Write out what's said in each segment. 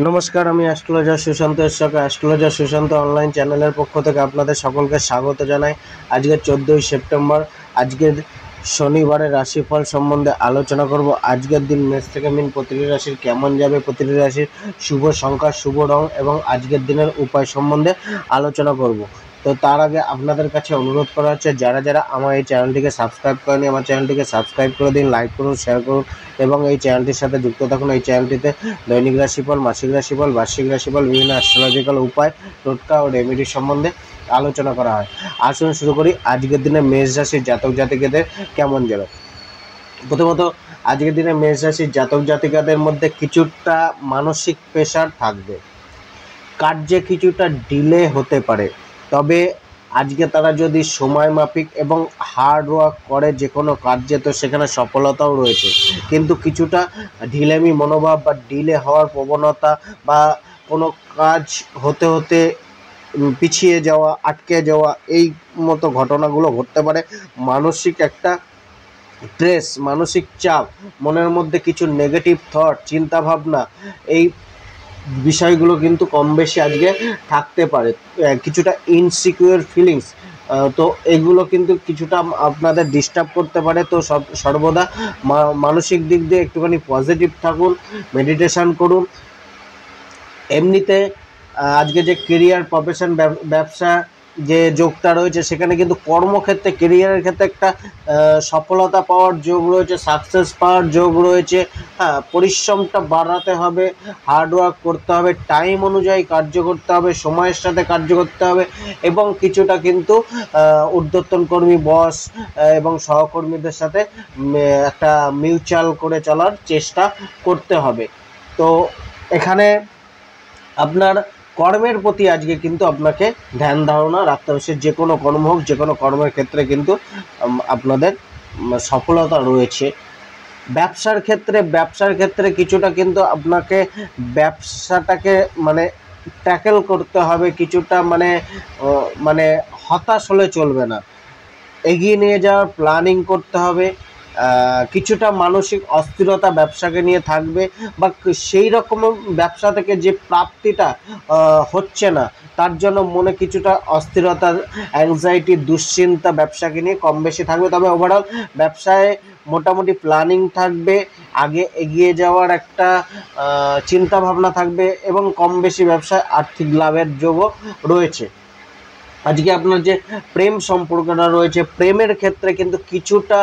নমস্কার, আমি astrologer Sushant Ershak. Astrologer Sushant online চ্যানেলের পক্ষ থেকে আপনাদের সকলকে স্বাগত জানাই। আজকের 14ই সেপ্টেম্বর, আজকের শনিবারের রাশিফল সম্বন্ধে আলোচনা করব। আজকের দিন মেষ থেকে মীন প্রতিটি রাশির কেমন যাবে, প্রতিটি রাশির শুভ সংখ্যা, শুভ রং এবং আজকের দিনের উপায় সম্বন্ধে আলোচনা করব। তো তার আগে আপনাদের কাছে অনুরোধ করা হচ্ছে, যারা যারা আমার এই চ্যানেলটিকে সাবস্ক্রাইব করেনি, আমার চ্যানেলটিকে সাবস্ক্রাইব করে দিন, লাইক করুন, শেয়ার করুন এবং এই চ্যানেলটির সাথে যুক্ত থাকুন। এই চ্যানেলটিতে দৈনিক রাশিফল, মাসিক রাশিফল, বার্ষিক রাশিফল, বিভিন্ন অ্যাস্ট্রোলজিক্যাল উপায়, টোটকা ও রেমেডি সম্বন্ধে আলোচনা করা হয়। আসুন শুরু করি। আজকের দিনে মেষ রাশির জাতক জাতিকাদের কেমন যাবে। প্রথমত, আজকের দিনে মেষ রাশির জাতক জাতিকাদের মধ্যে কিছুটা মানসিক প্রেশার থাকবে, কার্যে কিছুটা ডিলে হতে পারে। তবে আজকে তারা যদি সময় মাফিক এবং হার্ড ওয়ার্ক করে যে কোনো কার্যে, তো সেখানে সফলতাও রয়েছে। কিন্তু কিছুটা ঢিলেমি মনোভাব বা ডিলে হওয়ার প্রবণতা বা কোনো কাজ হতে হতে পিছিয়ে যাওয়া, আটকে যাওয়া, এই মতো ঘটনাগুলো ঘটতে পারে। মানসিক একটা স্ট্রেস, মানসিক চাপ, মনের মধ্যে কিছু নেগেটিভ থট, চিন্তাভাবনা, এই বিষয়গুলো কিন্তু কম বেশি আজকে থাকতে পারে। কিছুটা ইনসিকিউর ফিলিংস, তো এগুলো কিন্তু কিছুটা আপনাদের ডিস্টার্ব করতে পারে। তো সর্বদা মানসিক দিক দিয়ে একটুখানি পজিটিভ থাকুন, মেডিটেশন করুন। এমনিতে আজকে যে কেরিয়ার, প্রফেশন, ব্যবসা যে যোগটা রয়েছে, সেখানে কিন্তু কর্মক্ষেত্রে, কেরিয়ারের ক্ষেত্রে একটা সফলতা পাওয়ার যোগ রয়েছে, সাকসেস পাওয়ার যোগ রয়েছে। হ্যাঁ, পরিশ্রমটা বাড়াতে হবে, হার্ডওয়ার্ক করতে হবে, টাইম অনুযায়ী কার্য করতে হবে, সময়ের সাথে কার্য করতে হবে এবং কিছুটা কিন্তু ঊর্ধ্বতন কর্মী, বস এবং সহকর্মীদের সাথে একটা মিউচুয়াল করে চলার চেষ্টা করতে হবে। তো এখানে আপনার কর্মের প্রতি আজকে কিন্তু আপনাকে ধ্যান ধারণা রাখতে হবে। সে যে কোনো কর্ম হোক, যে কোনো কর্মের ক্ষেত্রে কিন্তু আপনাদের সফলতা রয়েছে। ব্যবসার ক্ষেত্রে কিছুটা কিন্তু আপনাকে ব্যবসাটাকে মানে ট্যাকেল করতে হবে। কিছুটা মানে হতাশ হলে চলবে না, এগিয়ে নিয়ে যাওয়ার প্ল্যানিং করতে হবে। কিছুটা মানসিক অস্থিরতা ব্যবসাকে নিয়ে থাকবে, বা সেই রকম ব্যবসা থেকে যে প্রাপ্তিটা হচ্ছে না, তার জন্য মনে কিছুটা অস্থিরতা, অ্যাংজাইটি, দুশ্চিন্তা ব্যবসাকে নিয়ে কম বেশি থাকবে। তবে ওভারঅল ব্যবসায় মোটামুটি প্ল্যানিং থাকবে, আগে এগিয়ে যাওয়ার একটা চিন্তা ভাবনা থাকবে এবং কম বেশি ব্যবসায় আর্থিক লাভের যোগও রয়েছে। আজকে আপনার যে প্রেম সম্পর্কটা রয়েছে, প্রেমের ক্ষেত্রে কিন্তু কিছুটা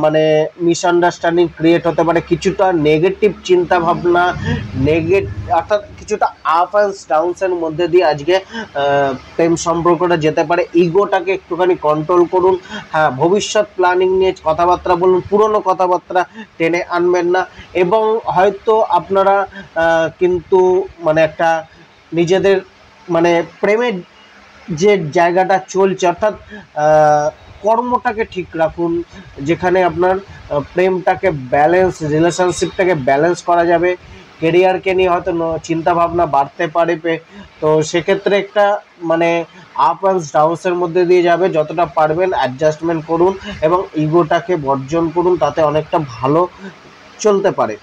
মানে মিসআন্ডারস্ট্যান্ডিং ক্রিয়েট হতে পারে, কিছুটা নেগেটিভ চিন্তাভাবনা, অর্থাৎ কিছুটা আপ অ্যান্ড ডাউনসের মধ্যে দিয়ে আজকে প্রেম সম্পর্কটা যেতে পারে। ইগোটাকে একটুখানি কন্ট্রোল করুন। হ্যাঁ, ভবিষ্যৎ প্ল্যানিং নিয়ে কথাবার্তা বলুন, পুরনো কথাবার্তা টেনে আনবেন না। এবং হয়তো আপনারা কিন্তু মানে একটা নিজেদের মানে প্রেমের যে জায়গাটা চলছে, অর্থাৎ কর্মটাকে ঠিক রাখুন, যেখানে আপনার প্রেমটাকে ব্যালেন্স, রিলেশনশিপটাকে ব্যালেন্স করা যাবে। কেরিয়ারকে নিয়ে হয়তো চিন্তাভাবনা বাড়তে পারে, তো সেক্ষেত্রে একটা মানে আপ অ্যান্ড ডাউন্সের মধ্যে দিয়ে যাবে। যতটা পারবেন অ্যাডজাস্টমেন্ট করুন এবং ইগোটাকে বর্জন করুন, তাতে অনেকটা ভালো চলতে পারে।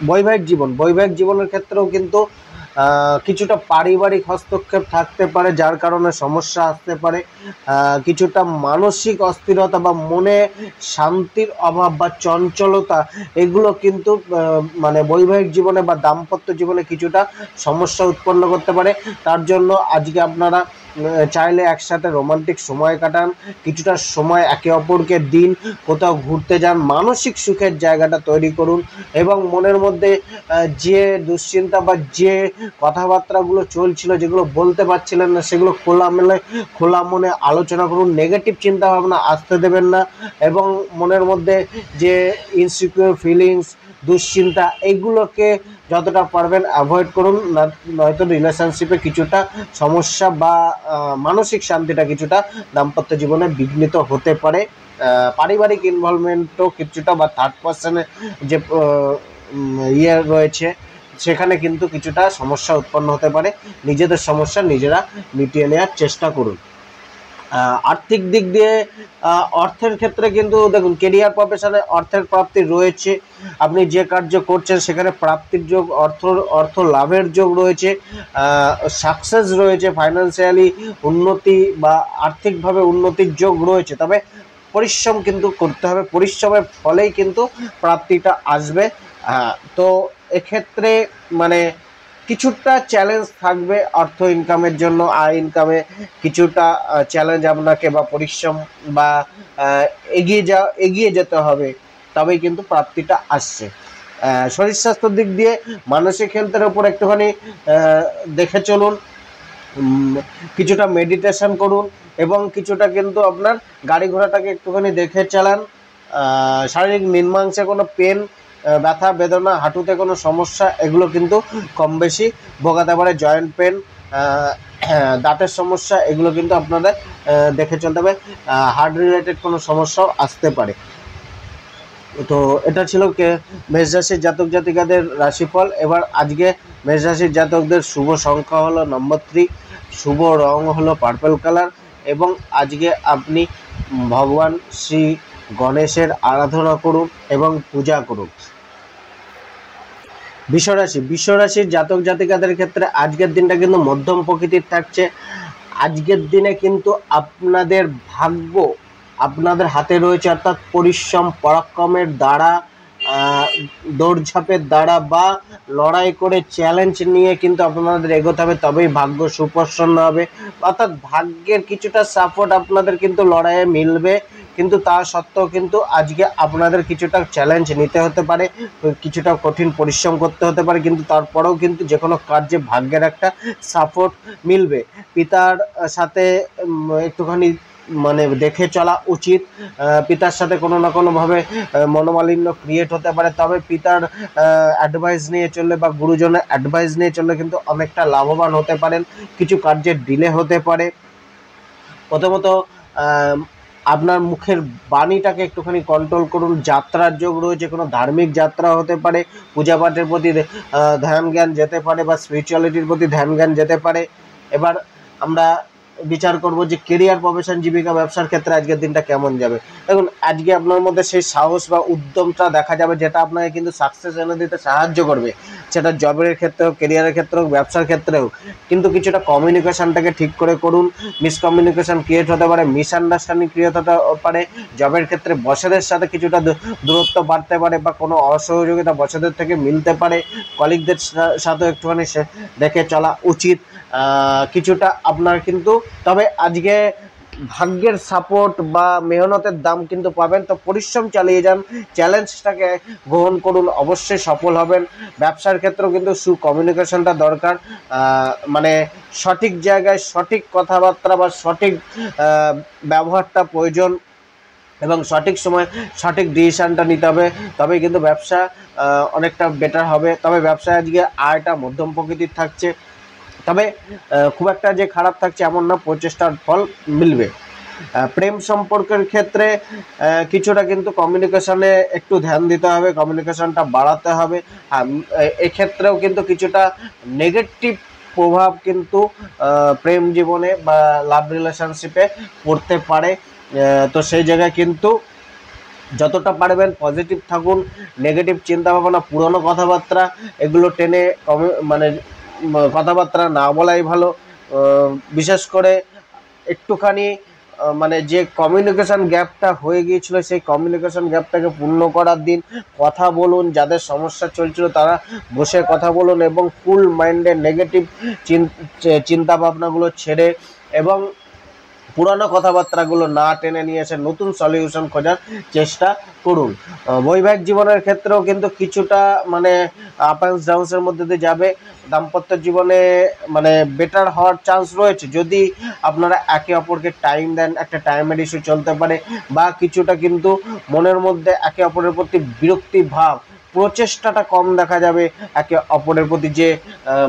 বৈবাহিক জীবনের ক্ষেত্রেও কিন্তু কিছুটা পারিবারিক হস্তক্ষেপ থাকতে পারে, যার কারণে সমস্যা আসতে পারে। কিছুটা মানসিক অস্থিরতা বা মনে শান্তির অভাব বা চঞ্চলতা, এগুলো কিন্তু মানে বৈবাহিক জীবনে বা দাম্পত্য জীবনে কিছুটা সমস্যা উৎপন্ন করতে পারে। তার জন্য আজকে আপনারা চাইলে একসাথে রোমান্টিক সময় কাটান, কিছুটা সময় একে অপরকে দিন, কোথাও ঘুরতে যান, মানসিক সুখের জায়গাটা তৈরি করুন এবং মনের মধ্যে যে দুশ্চিন্তা বা যে কথাবার্তাগুলো চলছিল, যেগুলো বলতে পারছিলেন না, সেগুলো খোলা মনে আলোচনা করুন। নেগেটিভ চিন্তা ভাবনা আসতে দেবেন না এবং মনের মধ্যে যে ইনসিকিউর ফিলিংস, দুশ্চিন্তা, এইগুলোকে যতটা পারবেন অ্যাভয়েড করুন। নয়তো রিলেশনশিপে কিছুটা সমস্যা বা মানসিক শান্তিটা কিছুটা দাম্পত্য জীবনে বিঘ্নিত হতে পারে। পারিবারিক ইনভলভমেন্টও কিছুটা বা থার্ড পার্সনের যে রয়েছে, সেখানে কিন্তু কিছুটা সমস্যা উৎপন্ন হতে পারে। নিজেদের সমস্যা নিজেরা মিটিয়ে নেওয়ার চেষ্টা করুন। আর্থিক দিক দিয়ে অর্থের ক্ষেত্রে কিন্তু দেখুন কেরিয়ার প্রফেশনে অর্থের প্রাপ্তি রয়েছে। আপনি যে কার্য করছেন সেখানে প্রাপ্তির যোগ, অর্থ লাভের যোগ রয়েছে, সাকসেস রয়েছে, ফাইন্যান্সিয়ালি উন্নতি বা আর্থিকভাবে উন্নতির যোগ রয়েছে। তবে পরিশ্রম কিন্তু করতে হবে, পরিশ্রমের ফলেই কিন্তু প্রাপ্তিটা আসবে। তো এক্ষেত্রে মানে কিছুটা চ্যালেঞ্জ থাকবে অর্থ ইনকামের জন্য, আয় ইনকামে কিছুটা চ্যালেঞ্জ আপনাকে বা পরিশ্রম বা এগিয়ে যেতে হবে, তবেই কিন্তু প্রাপ্তিটা আসছে। শরীর স্বাস্থ্যের দিক দিয়ে মানসিক হেলথের উপর একটুখানি দেখে চলুন, কিছুটা মেডিটেশন করুন এবং কিছুটা কিন্তু আপনার গাড়ি ঘোড়াটাকে একটুখানি দেখে চালান। শারীরিক নিম্নাংশে কোনো পেন, ব্যথা বেদনা, হাঁটুতে কোনো সমস্যা, এগুলো কিন্তু কম বেশি ভোগাতে পারে। জয়েন্ট পেন, দাঁতের সমস্যা, এগুলো কিন্তু আপনাদের দেখে চলতে হবে। হার্ট রিলেটেড কোনো সমস্যাও আসতে পারে। তো এটা ছিল মেষ রাশির জাতক জাতিকাদের রাশিফল। এবার আজকে মেষ রাশির জাতকদের শুভ সংখ্যা হলো নম্বর 3, শুভ রং হলো পার্পল কালার এবং আজকে আপনি ভগবান শ্রী গণেশের আরাধনা করুন এবং পূজা করুন। বিশ্বরাশির জাতক জাতিকাদের ক্ষেত্রে আজকের দিনটা কিন্তু মধ্যম প্রকৃতির থাকছে। আজকের দিনে কিন্তু আপনাদের ভাগ্য আপনাদের হাতে রয়েছে, অর্থাৎ পরিশ্রম পরাক্রমের দ্বারা, দৌড়ঝাঁপের দ্বারা বা লড়াই করে চ্যালেঞ্জ নিয়ে কিন্তু আপনাদের এগোতে হবে, তবেই ভাগ্য সুপ্রসন্ন হবে। অর্থাৎ ভাগ্যের কিছুটা সাপোর্ট আপনাদের কিন্তু লড়াইয়ে মিলবে, কিন্তু তা সত্ত্বেও কিন্তু আজকে আপনাদের কিছুটা চ্যালেঞ্জ নিতে হতে পারে, কিছুটা কঠিন পরিশ্রম করতে হতে পারে, কিন্তু তারপরেও কিন্তু যে কোনো কার্যে ভাগ্যের একটা সাপোর্ট মিলবে। পিতার সাথে একটুখানি মানে দেখে চলা উচিত। পিতার সাথে কোনো না কোনোভাবে মনোমালিন্য ক্রিয়েট হতে পারে, তবে পিতার অ্যাডভাইস নিয়ে চললে বা গুরুজনের অ্যাডভাইস নিয়ে চললে কিন্তু অনেকটা লাভবান হতে পারেন। কিছু কার্যের ডিলে হতে পারে। প্রথমত আপনার মুখের বাণীটাকে একটুখানি কন্ট্রোল করুন। যাত্রার যোগ রয়েছে, কোনো ধার্মিক যাত্রা হতে পারে, পূজা পাঠের প্রতি ধ্যান জ্ঞান যেতে পারে বা স্পিরিচুয়ালিটির প্রতি ধ্যান জ্ঞান যেতে পারে। এবার আমরা বিচার করব যে কেরিয়ার প্রফেশন জীবিকা ব্যবসার ক্ষেত্রে আজকের দিনটা কেমন যাবে। দেখুন আজকে আপনার মধ্যে সেই সাহস বা উদ্যমটা দেখা যাবে যেটা আপনাকে কিন্তু সাকসেস এনে দিতে সাহায্য করবে, সেটা জবের ক্ষেত্রে হোক, কেরিয়ারের ক্ষেত্রে হোক, ব্যবসার ক্ষেত্রে হোক। কিন্তু কিছুটা কমিউনিকেশনটাকে ঠিক করে করুন। মিসকমিউনিকেশন ক্রিয়েট হতে পারে, মিসআন্ডারস্ট্যান্ডিং ক্রিয়েট হতে পারে। জবের ক্ষেত্রে বসেদের সাথে কিছুটা দূরত্ব বাড়তে পারে বা কোনো অসহযোগিতা বসেদের থেকে মিলতে পারে। কলিগদের সাথেও একটুখানি দেখে চলা উচিত। কিছুটা আপনার কিন্তু, তবে আজকে ভাগ্যের সাপোর্ট বা মেহনতের দাম কিন্তু পাবেন। তো পরিশ্রম চালিয়ে যান, চ্যালেঞ্জটাকে গ্রহণ করুন, অবশ্যই সফল হবেন। ব্যবসার ক্ষেত্রেও কিন্তু কমিউনিকেশনটা দরকার, মানে সঠিক জায়গায় সঠিক কথাবার্তা বা সঠিক ব্যবহারটা প্রয়োজন এবং সঠিক সময় সঠিক ডিসিশানটা নিতে হবে, তবেই কিন্তু ব্যবসা অনেকটা বেটার হবে। তবে ব্যবসায় আজকে আয়টা মধ্যম প্রকৃতির থাকছে, তবে খুব একটা যে খারাপ থাকছে এমন না, প্রচেষ্টার ফল মিলবে। প্রেম সম্পর্কের ক্ষেত্রে কিছুটা কিন্তু কমিউনিকেশনে একটু ধ্যান দিতে হবে, কমিউনিকেশনটা বাড়াতে হবে। এক্ষেত্রেও কিন্তু কিছুটা নেগেটিভ প্রভাব কিন্তু প্রেম জীবনে বা লাভ রিলেশনশিপে পড়তে পারে। তো সেই জায়গায় কিন্তু যতটা পারবেন পজিটিভ থাকুন। নেগেটিভ চিন্তাভাবনা, পুরনো কথাবার্তা এগুলো টেনে মানে কথাবার্তা না বলাই ভালো। বিশেষ করে একটুখানি মানে যে কমিউনিকেশন গ্যাপটা হয়ে গিয়েছিল সেই কমিউনিকেশন গ্যাপটাকে পূর্ণ করার দিন। কথা বলুন, যাদের সমস্যা চলছিল তারা বসে কথা বলুন এবং ফুল মাইন্ডে নেগেটিভ চিন্তা ভাবনাগুলো ছেড়ে এবং পুরানো কথাবার্তাগুলো না টেনে নিয়ে এসে নতুন সলিউশন খোঁজার চেষ্টা করুন। বৈবাহিক জীবনের ক্ষেত্রেও কিন্তু কিছুটা মানে আপ অ্যান্ড ডাউন্সের মধ্যে দিয়ে যাবে। দাম্পত্য জীবনে মানে বেটার হওয়ার চান্স রয়েছে যদি আপনারা একে অপরকে টাইম দেন। একটা টাইমের ইস্যু চলতে পারে বা কিছুটা কিন্তু মনের মধ্যে একে অপরের প্রতি বিরক্তি ভাব প্রচেষ্টাটা কম দেখা যাবে একে অপরের প্রতি, যে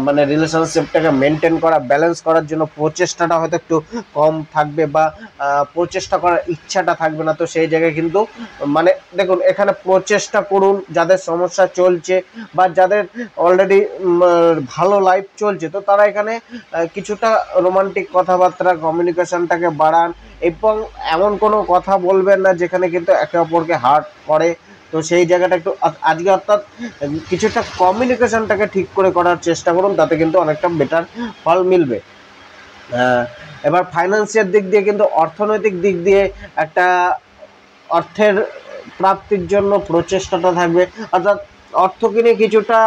মানে রিলেশনশিপটাকে মেনটেন করা, ব্যালেন্স করার জন্য প্রচেষ্টাটা হয়তো একটু কম থাকবে, বা প্রচেষ্টা করার ইচ্ছাটা থাকবে না। তো সেই জায়গায় কিন্তু মানে দেখুন, এখানে প্রচেষ্টা করুন যাদের সমস্যা চলছে বা যাদের অলরেডি ভালো লাইফ চলছে, তো তারা এখানে কিছুটা রোমান্টিক কথাবার্তা, কমিউনিকেশনটাকে বাড়ান, এবং এমন কোনো কথা বলবেন না যেখানে কিন্তু একে অপরকে হার্ট করে। তো সেই জায়গাটা একটু আজকে অর্থাৎ কিছুটা কমিউনিকেশনটাকে ঠিক করে করার চেষ্টা করুন, তাতে কিন্তু অনেকটা বেটার ফল মিলবে। এবার ফাইন্যান্সিয়াল দিক দিয়ে কিন্তু অর্থনৈতিক দিক দিয়ে একটা অর্থের প্রাপ্তির জন্য প্রচেষ্টাটা থাকবে, অর্থাৎ অর্থকে নিয়ে কিছুটা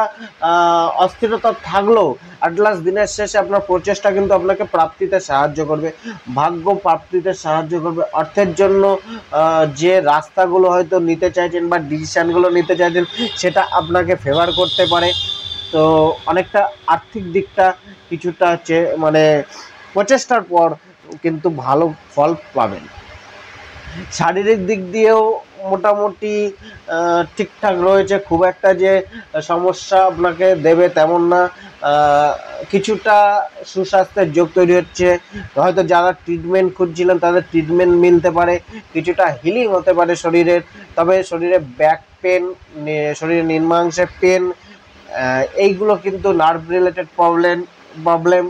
অস্থিরতা থাকলেও লাস্ট দিনের শেষে আপনার প্রচেষ্টা কিন্তু আপনাকে প্রাপ্তিতে সাহায্য করবে, ভাগ্য প্রাপ্তিতে সাহায্য করবে। অর্থের জন্য যে রাস্তাগুলো হয়তো নিতে চাইছেন বা ডিসিশানগুলো নিতে চাইছেন, সেটা আপনাকে ফেভার করতে পারে। তো অনেকটা আর্থিক দিকটা কিছুটা মানে প্রচেষ্টার পর কিন্তু ভালো ফল পাবেন। শারীরিক দিক দিয়েও মোটামুটি ঠিকঠাক রয়েছে, খুব একটা যে সমস্যা আপনাকে দেবে তেমন না। কিছুটা সুস্বাস্থ্যের যোগ তৈরি হচ্ছে, হয়তো যারা ট্রিটমেন্ট খুঁজছিলেন তাদের ট্রিটমেন্ট মিলতে পারে, কিছুটা হিলিং হতে পারে শরীরের। তবে শরীরে ব্যাক পেন, শরীরের নিম্নাংশে পেন, এইগুলো কিন্তু নার্ভ রিলেটেড প্রবলেম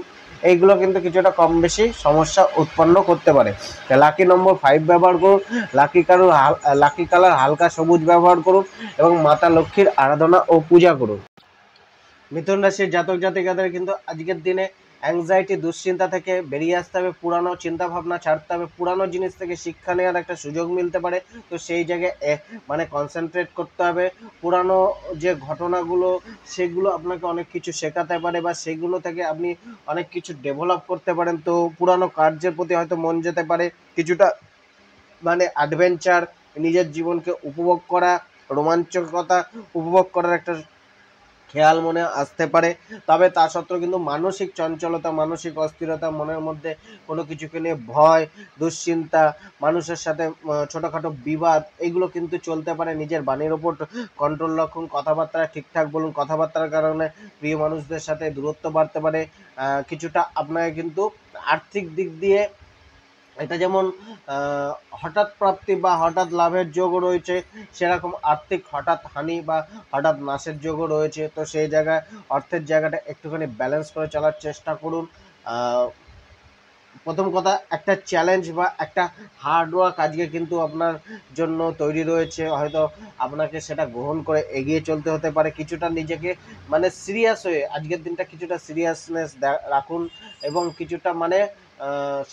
এইগুলো কিন্তু কিছুটা কম বেশি সমস্যা উৎপন্ন করতে পারে। লাকি নম্বর 5 ব্যবহার করুন, লাকি কালার হালকা সবুজ ব্যবহার করুন, এবং মাতা লক্ষ্মীর আরাধনা ও পূজা করুন। মিথুন রাশির জাতক জাতিকাদের কিন্তু আজকের দিনে অ্যাংজাইটি, দুশ্চিন্তা থেকে বেরিয়ে আসতে হবে, পুরানো চিন্তাভাবনা ছাড়তে হবে, পুরানো জিনিস থেকে শিক্ষা নেওয়ার একটা সুযোগ মিলতে পারে। তো সেই জায়গায় মানে কনসেন্ট্রেট করতে হবে। পুরানো যে ঘটনাগুলো, সেগুলো আপনাকে অনেক কিছু শেখাতে পারে, বা সেগুলো থেকে আপনি অনেক কিছু ডেভেলপ করতে পারেন। তো পুরানো কার্যের প্রতি হয়তো মন যেতে পারে, কিছুটা মানে অ্যাডভেঞ্চার, নিজের জীবনকে উপভোগ করা, রোমাঞ্চকতা উপভোগ করার একটা খেয়াল মনে আসতে পারে। তবে তা সত্ত্বেও কিন্তু মানসিক চঞ্চলতা, মানসিক অস্থিরতা, মনের মধ্যে কোনো কিছুকে নিয়ে ভয়, দুশ্চিন্তা, মানুষের সাথে ছোটোখাটো বিবাদ, এগুলো কিন্তু চলতে পারে। নিজের বাণীর ওপর কন্ট্রোল রাখুন, কথাবার্তা ঠিকঠাক বলুন, কথাবার্তার কারণে প্রিয় মানুষদের সাথে দূরত্ব বাড়তে পারে। কিছুটা আপনাকে কিন্তু আর্থিক দিক দিয়ে এটা যেমন হঠাৎ প্রাপ্তি বা হঠাৎ লাভের যোগও রয়েছে, সেরকম আর্থিক হঠাৎ হানি বা হঠাৎ নাশের যোগও রয়েছে। তো সেই জায়গায় অর্থের জায়গাটা একটুখানি ব্যালেন্স করে চলার চেষ্টা করুন। প্রথম কথা, একটা চ্যালেঞ্জ বা একটা হার্ডওয়ার্ক আজকে কিন্তু আপনার জন্য তৈরি রয়েছে, হয়তো আপনাকে সেটা গ্রহণ করে এগিয়ে চলতে হতে পারে। কিছুটা নিজেকে মানে সিরিয়াস হয়ে আজকের দিনটা কিছুটা সিরিয়াসনেস রাখুন, এবং কিছুটা মানে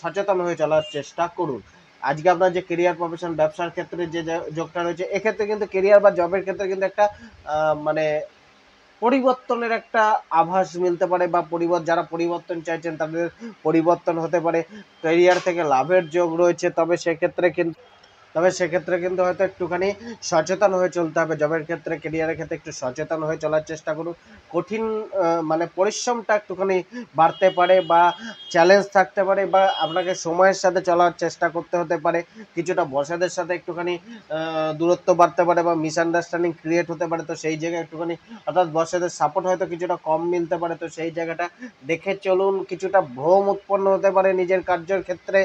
সচেতন হয়ে চলার চেষ্টা করুন। আজকে আপনার যে কেরিয়ার, প্রফেশন, ব্যবসার ক্ষেত্রে যে যোগটা রয়েছে, এক্ষেত্রে কিন্তু কেরিয়ার বা জবের ক্ষেত্রে কিন্তু একটা মানে পরিবর্তনের একটা আভাস মিলতে পারে, বা যারা পরিবর্তন চাইছেন তাদের পরিবর্তন হতে পারে। ক্যারিয়ার থেকে লাভের যোগ রয়েছে, তবে সেক্ষেত্রে কিন্তু হয়তো একটুখানি সচেতন হয়ে চলতে হবে। জবের ক্ষেত্রে, কেরিয়ারের ক্ষেত্রে একটু সচেতন হয়ে চলার চেষ্টা করুন। কঠিন মানে পরিশ্রমটা একটুখানি বাড়তে পারে, বা চ্যালেঞ্জ থাকতে পারে, বা আপনাকে সময়ের সাথে চলার চেষ্টা করতে হতে পারে। কিছুটা বসেদের সাথে একটুখানি দূরত্ব বাড়তে পারে, বা মিসআন্ডারস্ট্যান্ডিং ক্রিয়েট হতে পারে। তো সেই জায়গায় একটুখানি, অর্থাৎ বসেদের সাপোর্ট হয়তো কিছুটা কম মিলতে পারে। তো সেই জায়গাটা দেখে চলুন। কিছুটা ভ্রম উৎপন্ন হতে পারে নিজের কার্যের ক্ষেত্রে,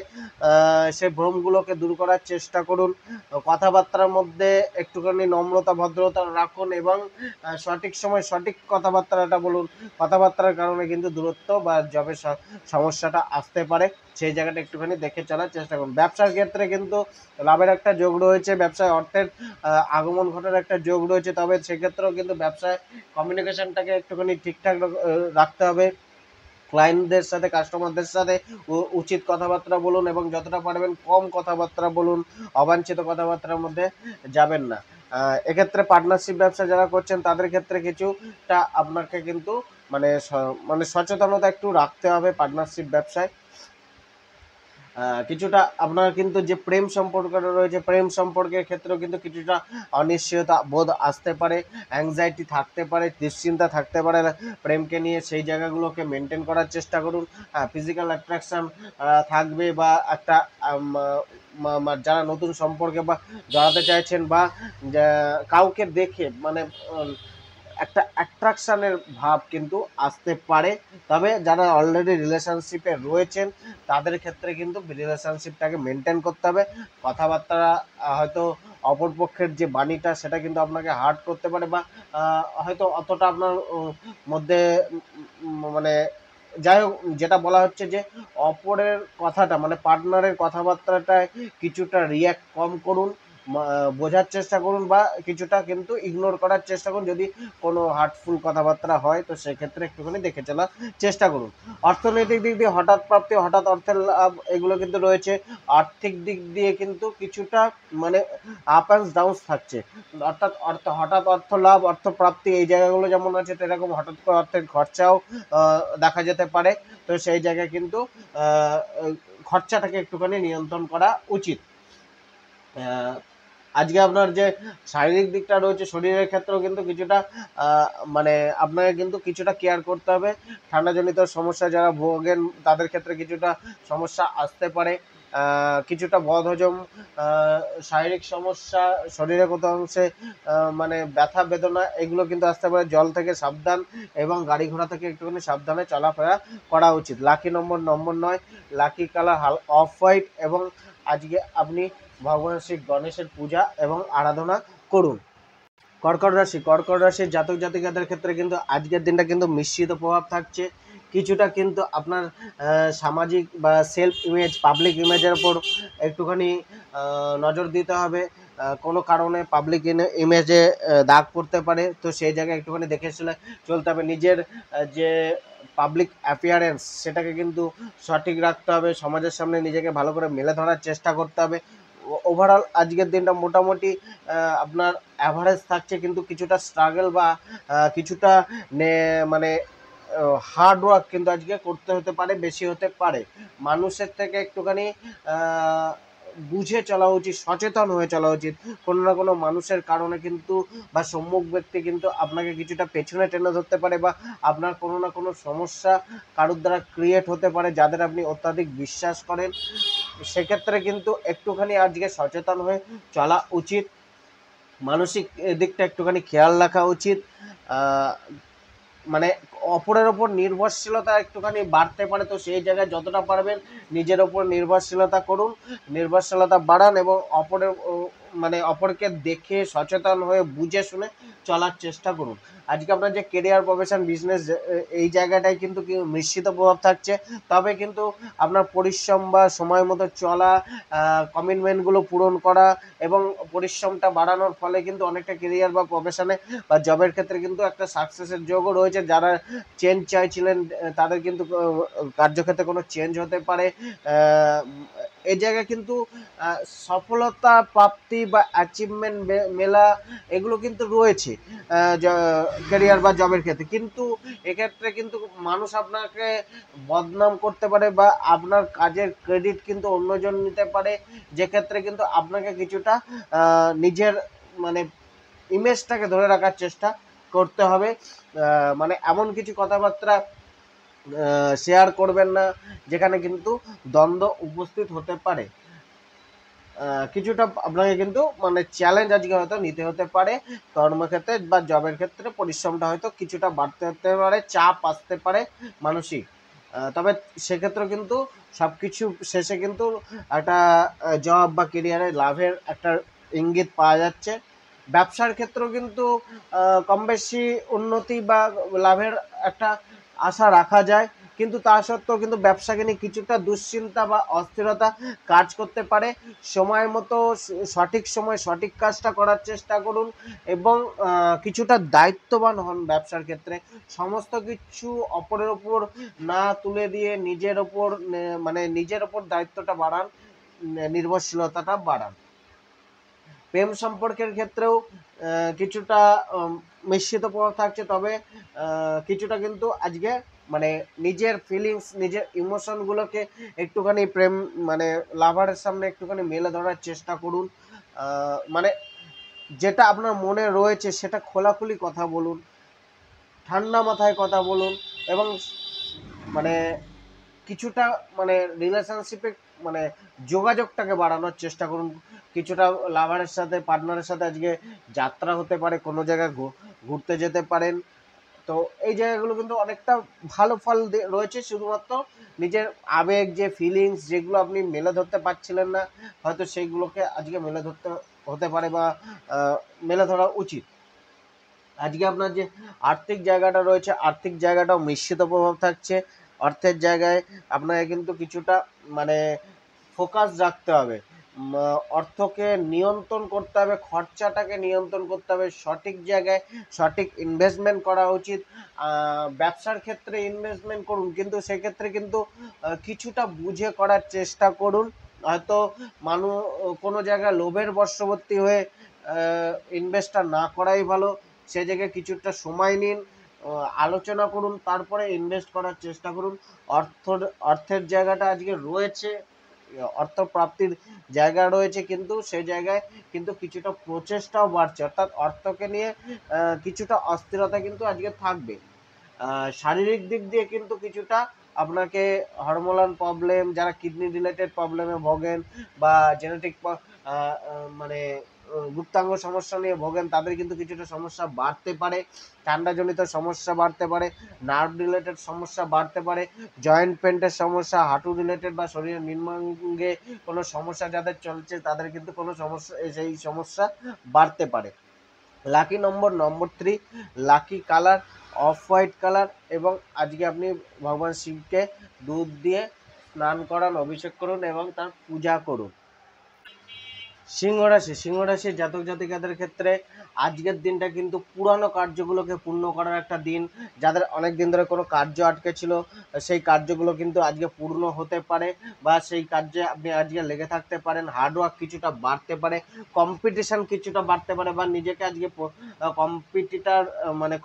সেই ভ্রমগুলোকে দূর করার চেষ্টা করুন। কথাবার্তার মধ্যে একটুখানি নম্রতা, ভদ্রতা রাখুন, এবং সঠিক সময় সঠিক কথাবার্তাটা বলুন। কথাবার্তার কারণে কিন্তু দূরত্ব বা জবের সমস্যাটা আসতে পারে, সেই জায়গাটা একটুখানি দেখে চলার চেষ্টা করুন। ব্যবসার ক্ষেত্রে কিন্তু লাভের একটা যোগ রয়েছে, ব্যবসায় অর্থের আগমন ঘটার একটা যোগ রয়েছে। তবে সেক্ষেত্রেও কিন্তু ব্যবসায় কমিউনিকেশনটাকে একটুখানি ঠিকঠাক রাখতে হবে। ক্লায়েন্টদের সাথে, কাস্টমারদের সাথে উচিত কথাবার্তা বলুন, এবং যতটা পারবেন কম কথাবার্তা বলুন, অবাঞ্ছিত কথাবার্তার মধ্যে যাবেন না। এক্ষেত্রে পার্টনারশিপ ব্যবসা যারা করছেন তাদের ক্ষেত্রে কিছুটা আপনাকে কিন্তু মানে সচেতনতা একটু রাখতে হবে পার্টনারশিপ ব্যবসায়। কিছুটা আপনার কিন্তু যে প্রেম সম্পর্কটা রয়েছে, প্রেম সম্পর্কের ক্ষেত্রেও কিন্তু কিছুটা অনিশ্চয়তা বোধ আসতে পারে, অ্যাংজাইটি থাকতে পারে, দুশ্চিন্তা থাকতে পারে প্রেমকে নিয়ে। সেই জায়গাগুলোকে মেনটেন করার চেষ্টা করুন। ফিজিক্যাল অ্যাট্রাকশান থাকবে, বা একটা যারা নতুন সম্পর্কে বা জড়াতে চাইছেন বা কাউকে দেখে মানে একটা অ্যাট্রাকশানের ভাব কিন্তু আসতে পারে। তবে যারা অলরেডি রিলেশনশিপে রয়েছেন তাদের ক্ষেত্রে কিন্তু রিলেশনশিপটাকে মেনটেন করতে হবে। কথাবার্তা হয়তো অপরপক্ষের যে বাণীটা সেটা কিন্তু আপনাকে হার্ট করতে পারে বা হয়তো অতটা আপনার মধ্যে মানে যাই হোক, যেটা বলা হচ্ছে যে অপরের কথাটা মানে পার্টনারের কথাবার্তাটায় কিছুটা রিয়্যাক্ট কম করুন, বোঝার চেষ্টা করুন বা কিছুটা কিন্তু ইগনোর করার চেষ্টা করুন। যদি কোনো হার্টফুল কথাবার্তা হয় তো সেক্ষেত্রে একটুখানি দেখে চলার চেষ্টা করুন। অর্থনৈতিক দিক দিয়ে হঠাৎ প্রাপ্তি, হঠাৎ অর্থের লাভ এগুলো কিন্তু রয়েছে। আর্থিক দিক দিয়ে কিন্তু কিছুটা মানে আপ অ্যান্ড ডাউন থাকছে, অর্থাৎ হঠাৎ অর্থ লাভ, অর্থ প্রাপ্তি এই জায়গাগুলো যেমন আছে সেরকম হঠাৎ করে অর্থের খরচাও দেখা যেতে পারে। তো সেই জায়গায় কিন্তু খরচাটাকে একটুখানি নিয়ন্ত্রণ করা উচিত। আজকে আপনার যে শারীরিক দিকটা রয়েছে শরীরের ক্ষেত্রেও কিন্তু কিছুটা মানে আপনাকে কিন্তু কিছুটা কেয়ার করতে হবে। ঠান্ডাজনিত সমস্যা যারা ভোগেন তাদের ক্ষেত্রে কিছুটা সমস্যা আসতে পারে। কিছুটা বদহজম, শারীরিক সমস্যা, শরীরে কোথাও অংশে মানে ব্যথা বেদনা এগুলো কিন্তু আসতে পারে। জল থেকে সাবধান এবং গাড়ি ঘোড়া থেকে একটুখানি সাবধানে চলাফেরা করা উচিত। লাকি নম্বর 9, লাকি কালার অফ হোয়াইট এবং আজকে আপনি ভগবান শ্রী গণেশের পূজা এবং আরাধনা করুন। কর্কট রাশির জাতক জাতিকাদের ক্ষেত্রে কিন্তু আজকের দিনটা কিন্তু মিশ্রিত প্রভাব থাকছে। কিছুটা কিন্তু আপনার সামাজিক বা সেলফ ইমেজ, পাবলিক ইমেজের ওপর একটুখানি নজর দিতে হবে। কোনো কারণে পাবলিক ইমেজে দাগ পড়তে পারে, তো সেই জায়গায় একটুখানি দেখে চলতে হবে। নিজের যে পাবলিক অ্যাপিয়ারেন্স সেটাকে কিন্তু সঠিক রাখতে হবে। সমাজের সামনে নিজেকে ভালো করে মেলে ধরার চেষ্টা করতে হবে। ওভারঅল আজকের দিনটা মোটামুটি আপনার অ্যাভারেজ থাকছে, কিন্তু কিছুটা স্ট্রাগল বা কিছুটা মানে হার্ড ওয়ার্ক কিন্তু আজকে করতে হতে পারে, বেশি হতে পারে। মানুষের থেকে একটুখানি বুঝে চলা উচিত, সচেতন হয়ে চলা উচিত। কোনো না কোনো মানুষের কারণে কিন্তু বা সম্মুখ ব্যক্তি কিন্তু আপনাকে কিছুটা পেছনে টেনে ধরতে পারে বা আপনার কোনো না কোনো সমস্যা কারোর দ্বারা ক্রিয়েট হতে পারে যাদের আপনি অত্যাধিক বিশ্বাস করেন। সেক্ষেত্রে কিন্তু একটুখানি আজকে সচেতন হয়ে চলা উচিত। মানসিক দিকটা একটুখানি খেয়াল রাখা উচিত। মানে অপরের ওপর নির্ভরশীলতা একটুখানি বাড়তে পারে, তো সেই জায়গায় যতটা পারবেন নিজের ওপর নির্ভরশীলতা করুন, নির্ভরশীলতা বাড়ান এবং অপরের মানে অপরকে দেখে সচেতন হয়ে বুঝে শুনে চলার চেষ্টা করুন। আজকে আপনার যে কেরিয়ার, প্রফেশন, বিজনেস এই জায়গাটায় কিন্তু মিশ্রিত প্রভাব থাকছে। তবে কিন্তু আপনার পরিশ্রম বা সময় মতো চলা, কমিটমেন্টগুলো পূরণ করা এবং পরিশ্রমটা বাড়ানোর ফলে কিন্তু অনেকটা কেরিয়ার বা প্রফেশনে বা জবের ক্ষেত্রে কিন্তু একটা সাকসেসের যোগও রয়েছে। যারা চেঞ্জ চাইছিলেন তাদের কিন্তু কার্যক্ষেত্রে কোনো চেঞ্জ হতে পারে। এই জায়গায় কিন্তু সফলতা প্রাপ্তি বা অ্যাচিভমেন্ট মেলা এগুলো কিন্তু রয়েছে ক্যারিয়ার বা জবের ক্ষেত্রে। কিন্তু এক্ষেত্রে কিন্তু মানুষ আপনাকে বদনাম করতে পারে বা আপনার কাজের ক্রেডিট কিন্তু অন্যজন নিতে পারে, যেক্ষেত্রে কিন্তু আপনাকে কিছুটা নিজের মানে ইমেজটাকে ধরে রাখার চেষ্টা করতে হবে। মানে এমন কিছু কথাবার্তা শেয়ার করবেন না যেখানে কিন্তু দ্বন্দ্ব উপস্থিত হতে পারে। কিছুটা আপনাকে কিন্তু মানে চ্যালেঞ্জ আজকে হয়তো নিতে হতে পারে। কর্মক্ষেত্রে বা জবের ক্ষেত্রে পরিশ্রমটা হয়তো কিছুটা বাড়তে হতে পারে, চাপ আসতে পারে মানসিক। তবে সেক্ষেত্রে কিন্তু সব কিছু শেষে কিন্তু একটা জব বা কেরিয়ারে লাভের একটা ইঙ্গিত পাওয়া যাচ্ছে। ব্যবসার ক্ষেত্রেও কিন্তু কম বেশি উন্নতি বা লাভের একটা আশা রাখা যায়, কিন্তু তা সত্ত্বেও কিন্তু ব্যবসাকে নিয়ে কিছুটা দুশ্চিন্তা বা অস্থিরতা কাজ করতে পারে। সময় মতো সঠিক সময় সঠিক কাজটা করার চেষ্টা করুন এবং কিছুটা দায়িত্ববান হন ব্যবসার ক্ষেত্রে। সমস্ত কিছু অপরের ওপর না তুলে দিয়ে নিজের ওপর মানে নিজের ওপর দায়িত্বটা বাড়ান, নির্ভরশীলতাটা বাড়ান। প্রেম সম্পর্কের ক্ষেত্রেও কিছুটা মিশ্রিত প্রভাব থাকছে, তবে কিছুটা কিন্তু আজকে মানে নিজের ফিলিংস, নিজের ইমোশনগুলোকে একটুখানি প্রেম মানে লাভারের সামনে একটুখানি মেলে ধরার চেষ্টা করুন। মানে যেটা আপনার মনে রয়েছে সেটা খোলাখুলি কথা বলুন, ঠান্ডা মাথায় কথা বলুন এবং মানে কিছুটা মানে রিলেশনশিপে মানে যোগাযোগটাকে বাড়ানোর চেষ্টা করুন। কিছুটা লাভারের সাথে, পার্টনারের সাথে আজকে যাত্রা হতে পারে, কোনো জায়গায় ঘুরতে যেতে পারেন। তো এই জায়গাগুলো কিন্তু অনেকটা ভালো ফল রয়েছে। শুধুমাত্র নিজের আবেগ, যে ফিলিংস, যেগুলো আপনি মেলে ধরতে পারছিলেন না, হয়তো সেইগুলোকে আজকে মেলে ধরতে হতে পারে, বা মেলে ধরা উচিত। আজকে আপনার যে আর্থিক জায়গাটা রয়েছে, আর্থিক জায়গাটাও মিশ্রিত প্রভাব থাকছে। অর্থের জায়গায় আপনাকে কিন্তু কিছুটা মানে ফোকাস রাখতে হবে, অর্থকে নিয়ন্ত্রণ করতে হবে, খরচাটাকে নিয়ন্ত্রণ করতে হবে, সঠিক জায়গায় সঠিক ইনভেস্টমেন্ট করা উচিত। ব্যবসার ক্ষেত্রে ইনভেস্টমেন্ট করুন, কিন্তু সেক্ষেত্রে কিন্তু কিছুটা বুঝে করার চেষ্টা করুন। হয়তো কোনো জায়গায় লোভের বশবর্তী হয়ে ইনভেস্টটা না করাই ভালো। সে জায়গায় কিছুটা সময় নিন, আলোচনা করুন, তারপরে ইনভেস্ট করার চেষ্টা করুন। অর্থের জায়গাটা আজকে রয়েছে, অর্থ প্রাপ্তির জায়গা রয়েছে, কিন্তু সেই জায়গায় কিন্তু কিছুটা প্রচেষ্টাও বাড়ছে, অর্থাৎ অর্থকে নিয়ে কিছুটা অস্থিরতা কিন্তু আজকে থাকবে। শারীরিক দিক দিয়ে কিন্তু কিছুটা আপনাকে হরমোনাল প্রবলেম, যারা কিডনি রিলেটেড প্রবলেমে ভোগেন বা জেনেটিক মানে গুপ্তাঙ্গ সমস্যা নিয়ে ভোগেন, তাদের কিন্তু কিছুটা সমস্যা বাড়তে পারে। ঠান্ডাজনিত সমস্যা বাড়তে পারে, নার্ভ রিলেটেড সমস্যা বাড়তে পারে, জয়েন্ট পেন্টের সমস্যা, হাঁটু রিলেটেড বা শরীরের নিম্নাঙ্গে কোনো সমস্যা যাদের চলছে, তাদের কিন্তু কোনো সমস্যা, সেই সমস্যা বাড়তে পারে। লাকি নম্বর 3, lucky colour off white colour, এবং আজকে আপনি ভগবান শিবকে দুধ দিয়ে স্নান করান, অভিষেক করুন এবং তার পূজা করুন। সিংহ রাশির জাতক জাতিকাদের ক্ষেত্রে আজকের দিনটা কিন্তু পুরানো কার্যগুলোকে পূর্ণ করার একটা দিন। যাদের অনেক দিন ধরে কোনো কার্য আটকে ছিল, সেই কার্যগুলো কিন্তু আজকে পূর্ণ হতে পারে, বা সেই কার্যে আপনি আজকে লেগে থাকতে পারেন। হার্ডওয়ার্ক কিছুটা বাড়তে পারে, কম্পিটিশন কিছুটা বাড়তে পারে, বা নিজেকে আজকে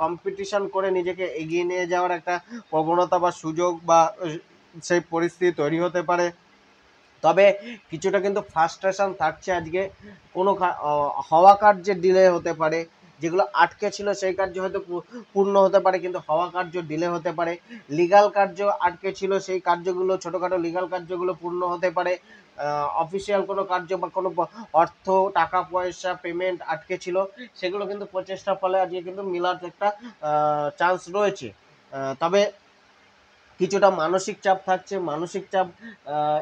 কম্পিটিশন করে নিজেকে এগিয়ে নিয়ে যাওয়ার একটা প্রবণতা বা সুযোগ বা সেই পরিস্থিতি তৈরি হতে পারে। তবে কিছুটা কিন্তু ফ্রাস্ট্রেশন থাকছে আজকে। কোনো হওয়া কার্যে ডিলে হতে পারে, যেগুলো আটকে ছিল সেই কার্য হয়তো পূর্ণ হতে পারে, কিন্তু হওয়া কার্য ডিলে হতে পারে। লিগাল কার্য আটকে ছিল, সেই কার্যগুলো, ছোটোখাটো লিগাল কার্যগুলো পূর্ণ হতে পারে। অফিসিয়াল কোনো কার্য বা কোনো অর্থ, টাকা পয়সা পেমেন্ট আটকে ছিল, সেগুলো কিন্তু প্রচেষ্টার ফলে আজকে কিন্তু মিলার একটা চান্স রয়েছে। তবে কিছুটা মানসিক চাপ থাকছে, মানসিক চাপ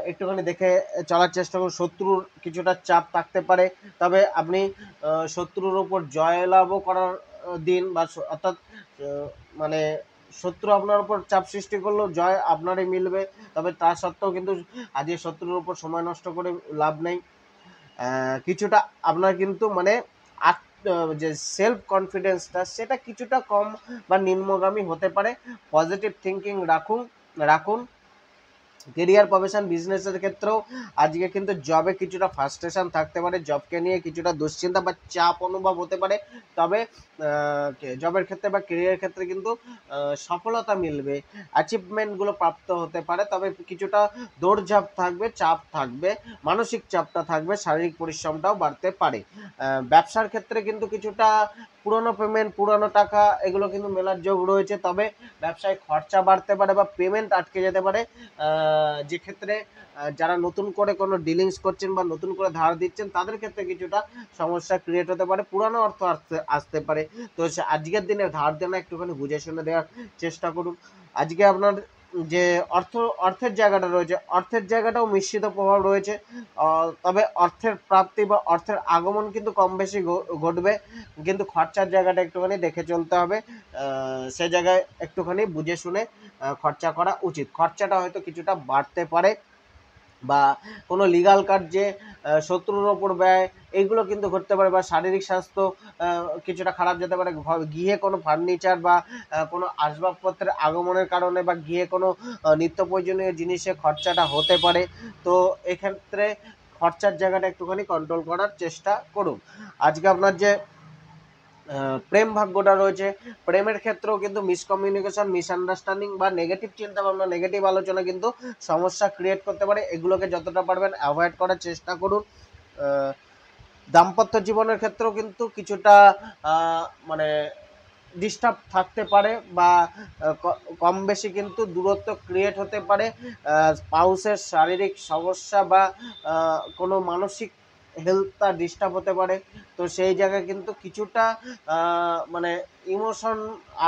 একটুখানি দেখে চলার চেষ্টা করুন। শত্রুর কিছুটা চাপ থাকতে পারে, তবে আপনি শত্রুর ওপর জয়লাভও করার দিন, বা অর্থাৎ মানে শত্রু আপনার উপর চাপ সৃষ্টি করলেও জয় আপনারই মিলবে। তবে তা সত্ত্বেও কিন্তু আজকে শত্রুর উপর সময় নষ্ট করে লাভ নেই। কিছুটা আপনার কিন্তু মানে যে সেলফ কনফিডেন্সটা, সেটা কিছুটা কম বা নিম্নগামী হতে পারে। পজিটিভ থিঙ্কিং রাখুন। কেরিয়ার, প্রফেশন, বিজনেসের ক্ষেত্রেও আজকে কিন্তু জবে কিছুটা ফ্রাস্ট্রেশন থাকতে পারে, জবকে নিয়ে কিছুটা দুশ্চিন্তা বা চাপ অনুভব হতে পারে। তবে জবের ক্ষেত্রে বা কেরিয়ারের ক্ষেত্রে কিন্তু সফলতা মিলবে, অ্যাচিভমেন্টগুলো প্রাপ্ত হতে পারে। তবে কিছুটা দৌড়ঝাঁপ থাকবে, চাপ থাকবে, মানসিক চাপটা থাকবে, শারীরিক পরিশ্রমটাও বাড়তে পারে। ব্যবসার ক্ষেত্রে কিন্তু কিছুটা পুরনো পেমেন্ট, পুরনো টাকা, এগুলো কিন্তু মেলার যোগ রয়েছে। তবে ব্যবসায় খরচা বাড়তে পারে বা পেমেন্ট আটকে যেতে পারে, যে ক্ষেত্রে যারা নতুন করে কোনো ডিলিংস করছেন বা নতুন করে ধার দিচ্ছেন, তাদের ক্ষেত্রে কিছুটা সমস্যা ক্রিয়েট হতে পারে, পুরানো অর্থ আসতে পারে। তো আজকের দিনে ধার দেনা একটুখানি বুঝে শুনে দেওয়ার চেষ্টা করুন। আজকে আপনার যে অর্থের জায়গাটা রয়েছে, অর্থের জায়গাটাও মিশ্রিত প্রভাব রয়েছে। তবে অর্থের প্রাপ্তি বা অর্থের আগমন কিন্তু কম বেশি ঘটবে, কিন্তু খরচার জায়গাটা একটুখানি দেখে চলতে হবে। সে জায়গায় একটুখানি বুঝে শুনে খরচা করা উচিত। খরচাটা হয়তো কিছুটা বাড়তে পারে, বা কোনো লিগাল কার্যে শত্রুর ওপর ব্যয়, এইগুলো কিন্তু ঘটতে পারে। বা শারীরিক স্বাস্থ্য কিছুটা খারাপ যেতে পারে, গৃহে কোনো ফার্নিচার বা কোনো আসবাবপত্রের আগমনের কারণে, বা গৃহে কোনো নিত্য প্রয়োজনীয় জিনিসে খরচাটা হতে পারে। তো এক্ষেত্রে খরচার জায়গাটা একটুখানি কন্ট্রোল করার চেষ্টা করুন। আজকে আপনার যে প্রেম ভাগ্যটা রয়েছে, প্রেমের ক্ষেত্রেও কিন্তু মিসকমিউনিকেশন, মিসআন্ডারস্ট্যান্ডিং বা নেগেটিভ চিন্তা ভাবনা, নেগেটিভ আলোচনা কিন্তু সমস্যা ক্রিয়েট করতে পারে। এগুলোকে যতটা পারবেন অ্যাভয়েড করার চেষ্টা করুন। দাম্পত্য জীবনের ক্ষেত্রেও কিন্তু কিছুটা মানে ডিস্টার্ব থাকতে পারে বা কম বেশি কিন্তু দূরত্ব ক্রিয়েট হতে পারে, স্পাউসের শারীরিক সমস্যা বা কোনো মানসিক হেলথটা ডিস্টার্ব হতে পারে। তো সেই জায়গায় কিন্তু কিছুটা মানে ইমোশন,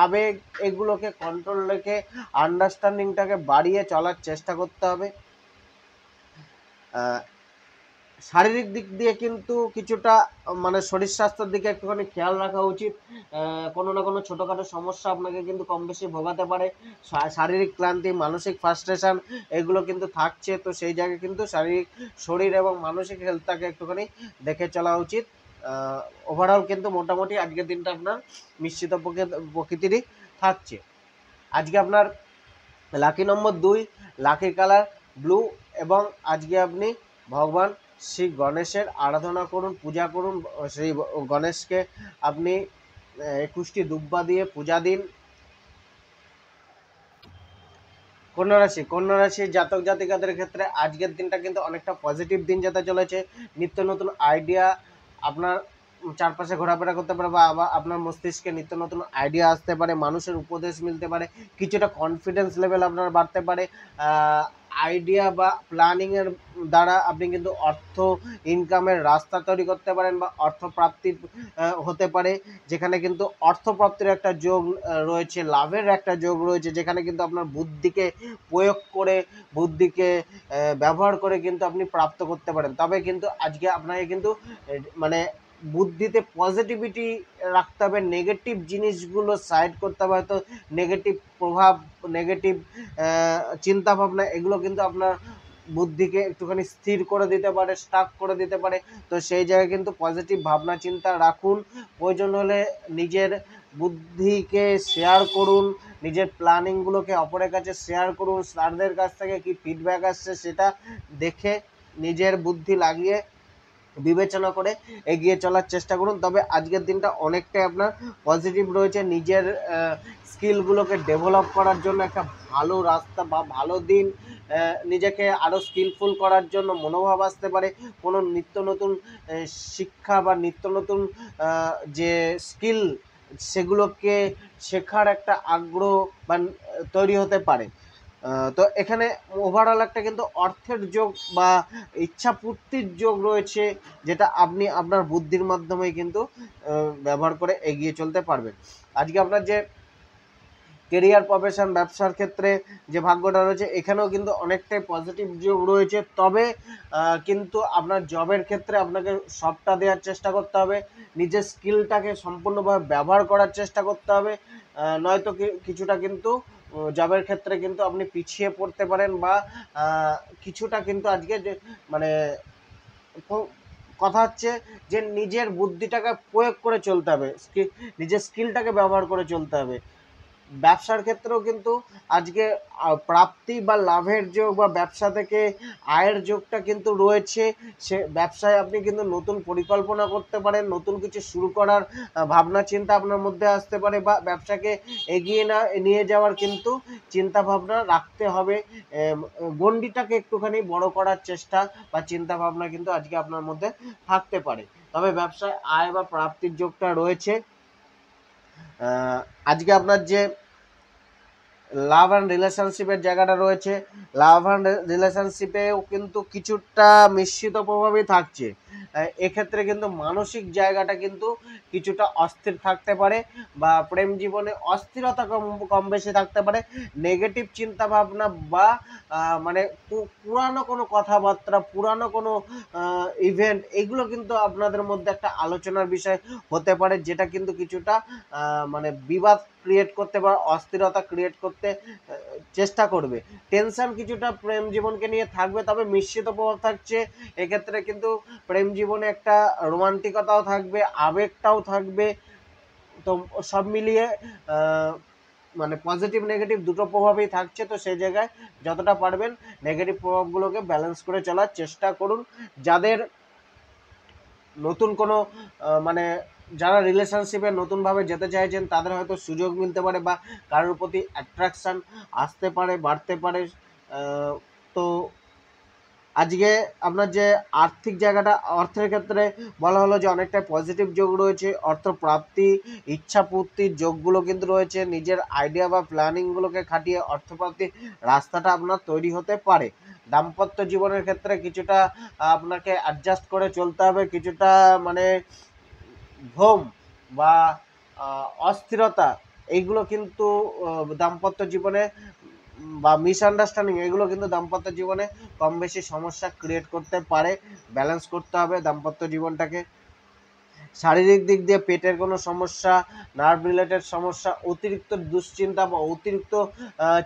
আবেগ এগুলোকে কন্ট্রোল রেখে আন্ডারস্ট্যান্ডিংটাকে বাড়িয়ে চলার চেষ্টা করতে হবে। শারীরিক দিক দিয়ে কিন্তু কিছুটা মানে শরীর স্বাস্থ্যের দিকে একটুখানি খেয়াল রাখা উচিত। কোনো না কোনো ছোটোখাটো সমস্যা আপনাকে কিন্তু কম বেশি ভোগাতে পারে। শারীরিক ক্লান্তি, মানসিক ফ্রাস্ট্রেশন এগুলো কিন্তু থাকছে। তো সেই জায়গায় কিন্তু শরীর এবং মানসিক হেলথটাকে একটুখানি দেখে চলা উচিত। ওভারঅল কিন্তু মোটামুটি আজকের দিনটা আপনার মিশ্রিত প্রকৃতিরই থাকছে। আজকে আপনার লাকি নম্বর 2, লাকি কালার ব্লু, এবং আজকে আপনি ভগবান শ্রী গণেশের আরাধনা করুন, পূজা করুন। সেই গণেশকে আপনি 21টি দুব্বা দিয়ে পূজা দিন। কন্যা রাশির জাতক জাতিকাদের ক্ষেত্রে আজকের দিনটা কিন্তু অনেকটা পজিটিভ দিন যেতে চলেছে। নিত্য নতুন আইডিয়া আপনার চারপাশে ঘোরাফেরা করতে পারে, বা আবার আপনার মস্তিষ্কে নিত্য নতুন আইডিয়া আসতে পারে, মানুষের উপদেশ মিলতে পারে, কিছুটা কনফিডেন্স লেভেল আপনার বাড়তে পারে। আইডিয়া বা প্ল্যানিংয়ের দ্বারা আপনি কিন্তু অর্থ ইনকামের রাস্তা তৈরি করতে পারেন, বা অর্থ প্রাপ্তি হতে পারে, যেখানে কিন্তু অর্থপ্রাপ্তির একটা যোগ রয়েছে, লাভের একটা যোগ রয়েছে, যেখানে কিন্তু আপনার বুদ্ধিকে প্রয়োগ করে, বুদ্ধিকে ব্যবহার করে কিন্তু আপনি প্রাপ্ত করতে পারেন। তবে কিন্তু আজকে আপনাকে কিন্তু মানে বুদ্ধিতে পজিটিভিটি রাখতে হবে, নেগেটিভ জিনিসগুলো সাইড করতে হবে। হয়তো নেগেটিভ প্রভাব, নেগেটিভ চিন্তাভাবনা এগুলো কিন্তু আপনার বুদ্ধিকে একটুখানি স্থির করে দিতে পারে, স্টাক করে দিতে পারে। তো সেই জায়গায় কিন্তু পজিটিভ ভাবনা চিন্তা রাখুন। প্রয়োজন হলে নিজের বুদ্ধিকে শেয়ার করুন, নিজের প্ল্যানিংগুলোকে অপরের কাছে শেয়ার করুন, স্যারদের কাছ থেকে কি ফিডব্যাক আসছে সেটা দেখে নিজের বুদ্ধি লাগিয়ে বিবেচনা করে এগিয়ে চলার চেষ্টা করুন। তবে আজকের দিনটা অনেকটাই আপনার পজিটিভ রয়েছে। নিজের স্কিলগুলোকে ডেভেলপ করার জন্য একটা ভালো রাস্তা বা ভালো দিন। নিজেকে আরও স্কিলফুল করার জন্য মনোভাব আসতে পারে। কোনো নিত্য নতুন শিক্ষা বা নিত্য নতুন যে স্কিল সেগুলোকে শেখার একটা আগ্রহ বা তৈরি হতে পারে। তো এখানে ওভারঅল একটা কিন্তু অর্থের যোগ বা ইচ্ছা পূর্তির যোগ রয়েছে, যেটা আপনি আপনার বুদ্ধির মাধ্যমে কিন্তু ব্যবহার করে এগিয়ে চলতে পারবেন। আজকে আপনার যে কেরিয়ার, প্রফেশন, ব্যবসার ক্ষেত্রে যে ভাগ্যটা রয়েছে এখানেও কিন্তু অনেকটাই পজিটিভ যোগ রয়েছে। তবে কিন্তু আপনার জবের ক্ষেত্রে আপনাকে সবটা দেওয়ার চেষ্টা করতে হবে, নিজের স্কিলটাকে সম্পূর্ণভাবে ব্যবহার করার চেষ্টা করতে হবে। নয়তো কিছুটা কিন্তু জবের ক্ষেত্রে কিন্তু আপনি পিছিয়ে পড়তে পারেন, বা কিছুটা কিন্তু আজকে যে মানে কথা হচ্ছে যে নিজের বুদ্ধিটাকে প্রয়োগ করে চলতে হবে, নিজের স্কিলটাকে ব্যবহার করে চলতে হবে। ব্যবসার ক্ষেত্রেও কিন্তু আজকে প্রাপ্তি বা লাভের যোগ বা ব্যবসা থেকে আয়ের যোগটা কিন্তু রয়েছে। সে ব্যবসায় আপনি কিন্তু নতুন পরিকল্পনা করতে পারেন, নতুন কিছু শুরু করার ভাবনা চিন্তা আপনার মধ্যে আসতে পারে, বা ব্যবসাকে এগিয়ে নিয়ে যাওয়ার কিন্তু চিন্তা ভাবনা রাখতে হবে। গণ্ডিটাকে একটুখানি বড় করার চেষ্টা বা চিন্তা ভাবনা কিন্তু আজকে আপনার মধ্যে থাকতে পারে। তবে ব্যবসায় আয় বা প্রাপ্তির যোগটা রয়েছে। আজকে আপনার যে লাভ অ্যান্ড রিলেশনশিপের জায়গাটা রয়েছে, লাভ অ্যান্ড রিলেশনশিপেও কিন্তু কিছুটা মিশ্রিত প্রভাবই থাকছে। এক্ষেত্রে কিন্তু মানসিক জায়গাটা কিন্তু কিছুটা অস্থির থাকতে পারে, বা প্রেম জীবনে অস্থিরতা কম বেশি থাকতে পারে। নেগেটিভ চিন্তাভাবনা বা মানে পুরানো কোনো কথাবার্তা, পুরানো কোনো ইভেন্ট এগুলো কিন্তু আপনাদের মধ্যে একটা আলোচনার বিষয় হতে পারে, যেটা কিন্তু কিছুটা মানে বিবাদ ক্রিয়েট করতে বা অস্থিরতা ক্রিয়েট করতে চেষ্টা করবে। টেনশন কিছুটা প্রেম জীবনকে নিয়ে থাকবে, তবে মিশ্রিত প্রভাব থাকছে। এক্ষেত্রে কিন্তু প্রেম জীবনে একটা রোমান্টিকতাও থাকবে, আবেগটাও থাকবে। তো সব মিলিয়ে মানে পজিটিভ নেগেটিভ দুটো প্রভাবই থাকছে। তো সেই জায়গায় যতটা পারবেন নেগেটিভ প্রভাবগুলোকে ব্যালেন্স করে চলার চেষ্টা করুন। যাদের নতুন কোনো মানে যারা রিলেশনশিপে নতুনভাবে যেতে চাইছেন তাদের হয়তো সুযোগ মিলতে পারে, বা কারোর প্রতি অ্যাট্রাকশান আসতে পারে, বাড়তে পারে। তো আজকে আপনার যে আর্থিক জায়গাটা, অর্থের ক্ষেত্রে বলা হলো যে অনেকটা পজিটিভ যোগ রয়েছে, অর্থ প্রাপ্তি, ইচ্ছা পূর্তির যোগগুলো কিন্তু রয়েছে। নিজের আইডিয়া বা প্ল্যানিংগুলোকে খাটিয়ে অর্থপ্রাপ্তির রাস্তাটা আপনার তৈরি হতে পারে। দাম্পত্য জীবনের ক্ষেত্রে কিছুটা আপনাকে অ্যাডজাস্ট করে চলতে হবে, কিছুটা মানে ভ্রম বা অস্থিরতা এইগুলো কিন্তু দাম্পত্য জীবনে বা মিসআন্ডারস্ট্যান্ডিং এগুলো কিন্তু দাম্পত্য জীবনে কম বেশি সমস্যা ক্রিয়েট করতে পারে। ব্যালেন্স করতে হবে দাম্পত্য জীবনটাকে। শারীরিক দিক দিয়ে পেটের কোনো সমস্যা, নার্ভ রিলেটেড সমস্যা, অতিরিক্ত দুশ্চিন্তা বা অতিরিক্ত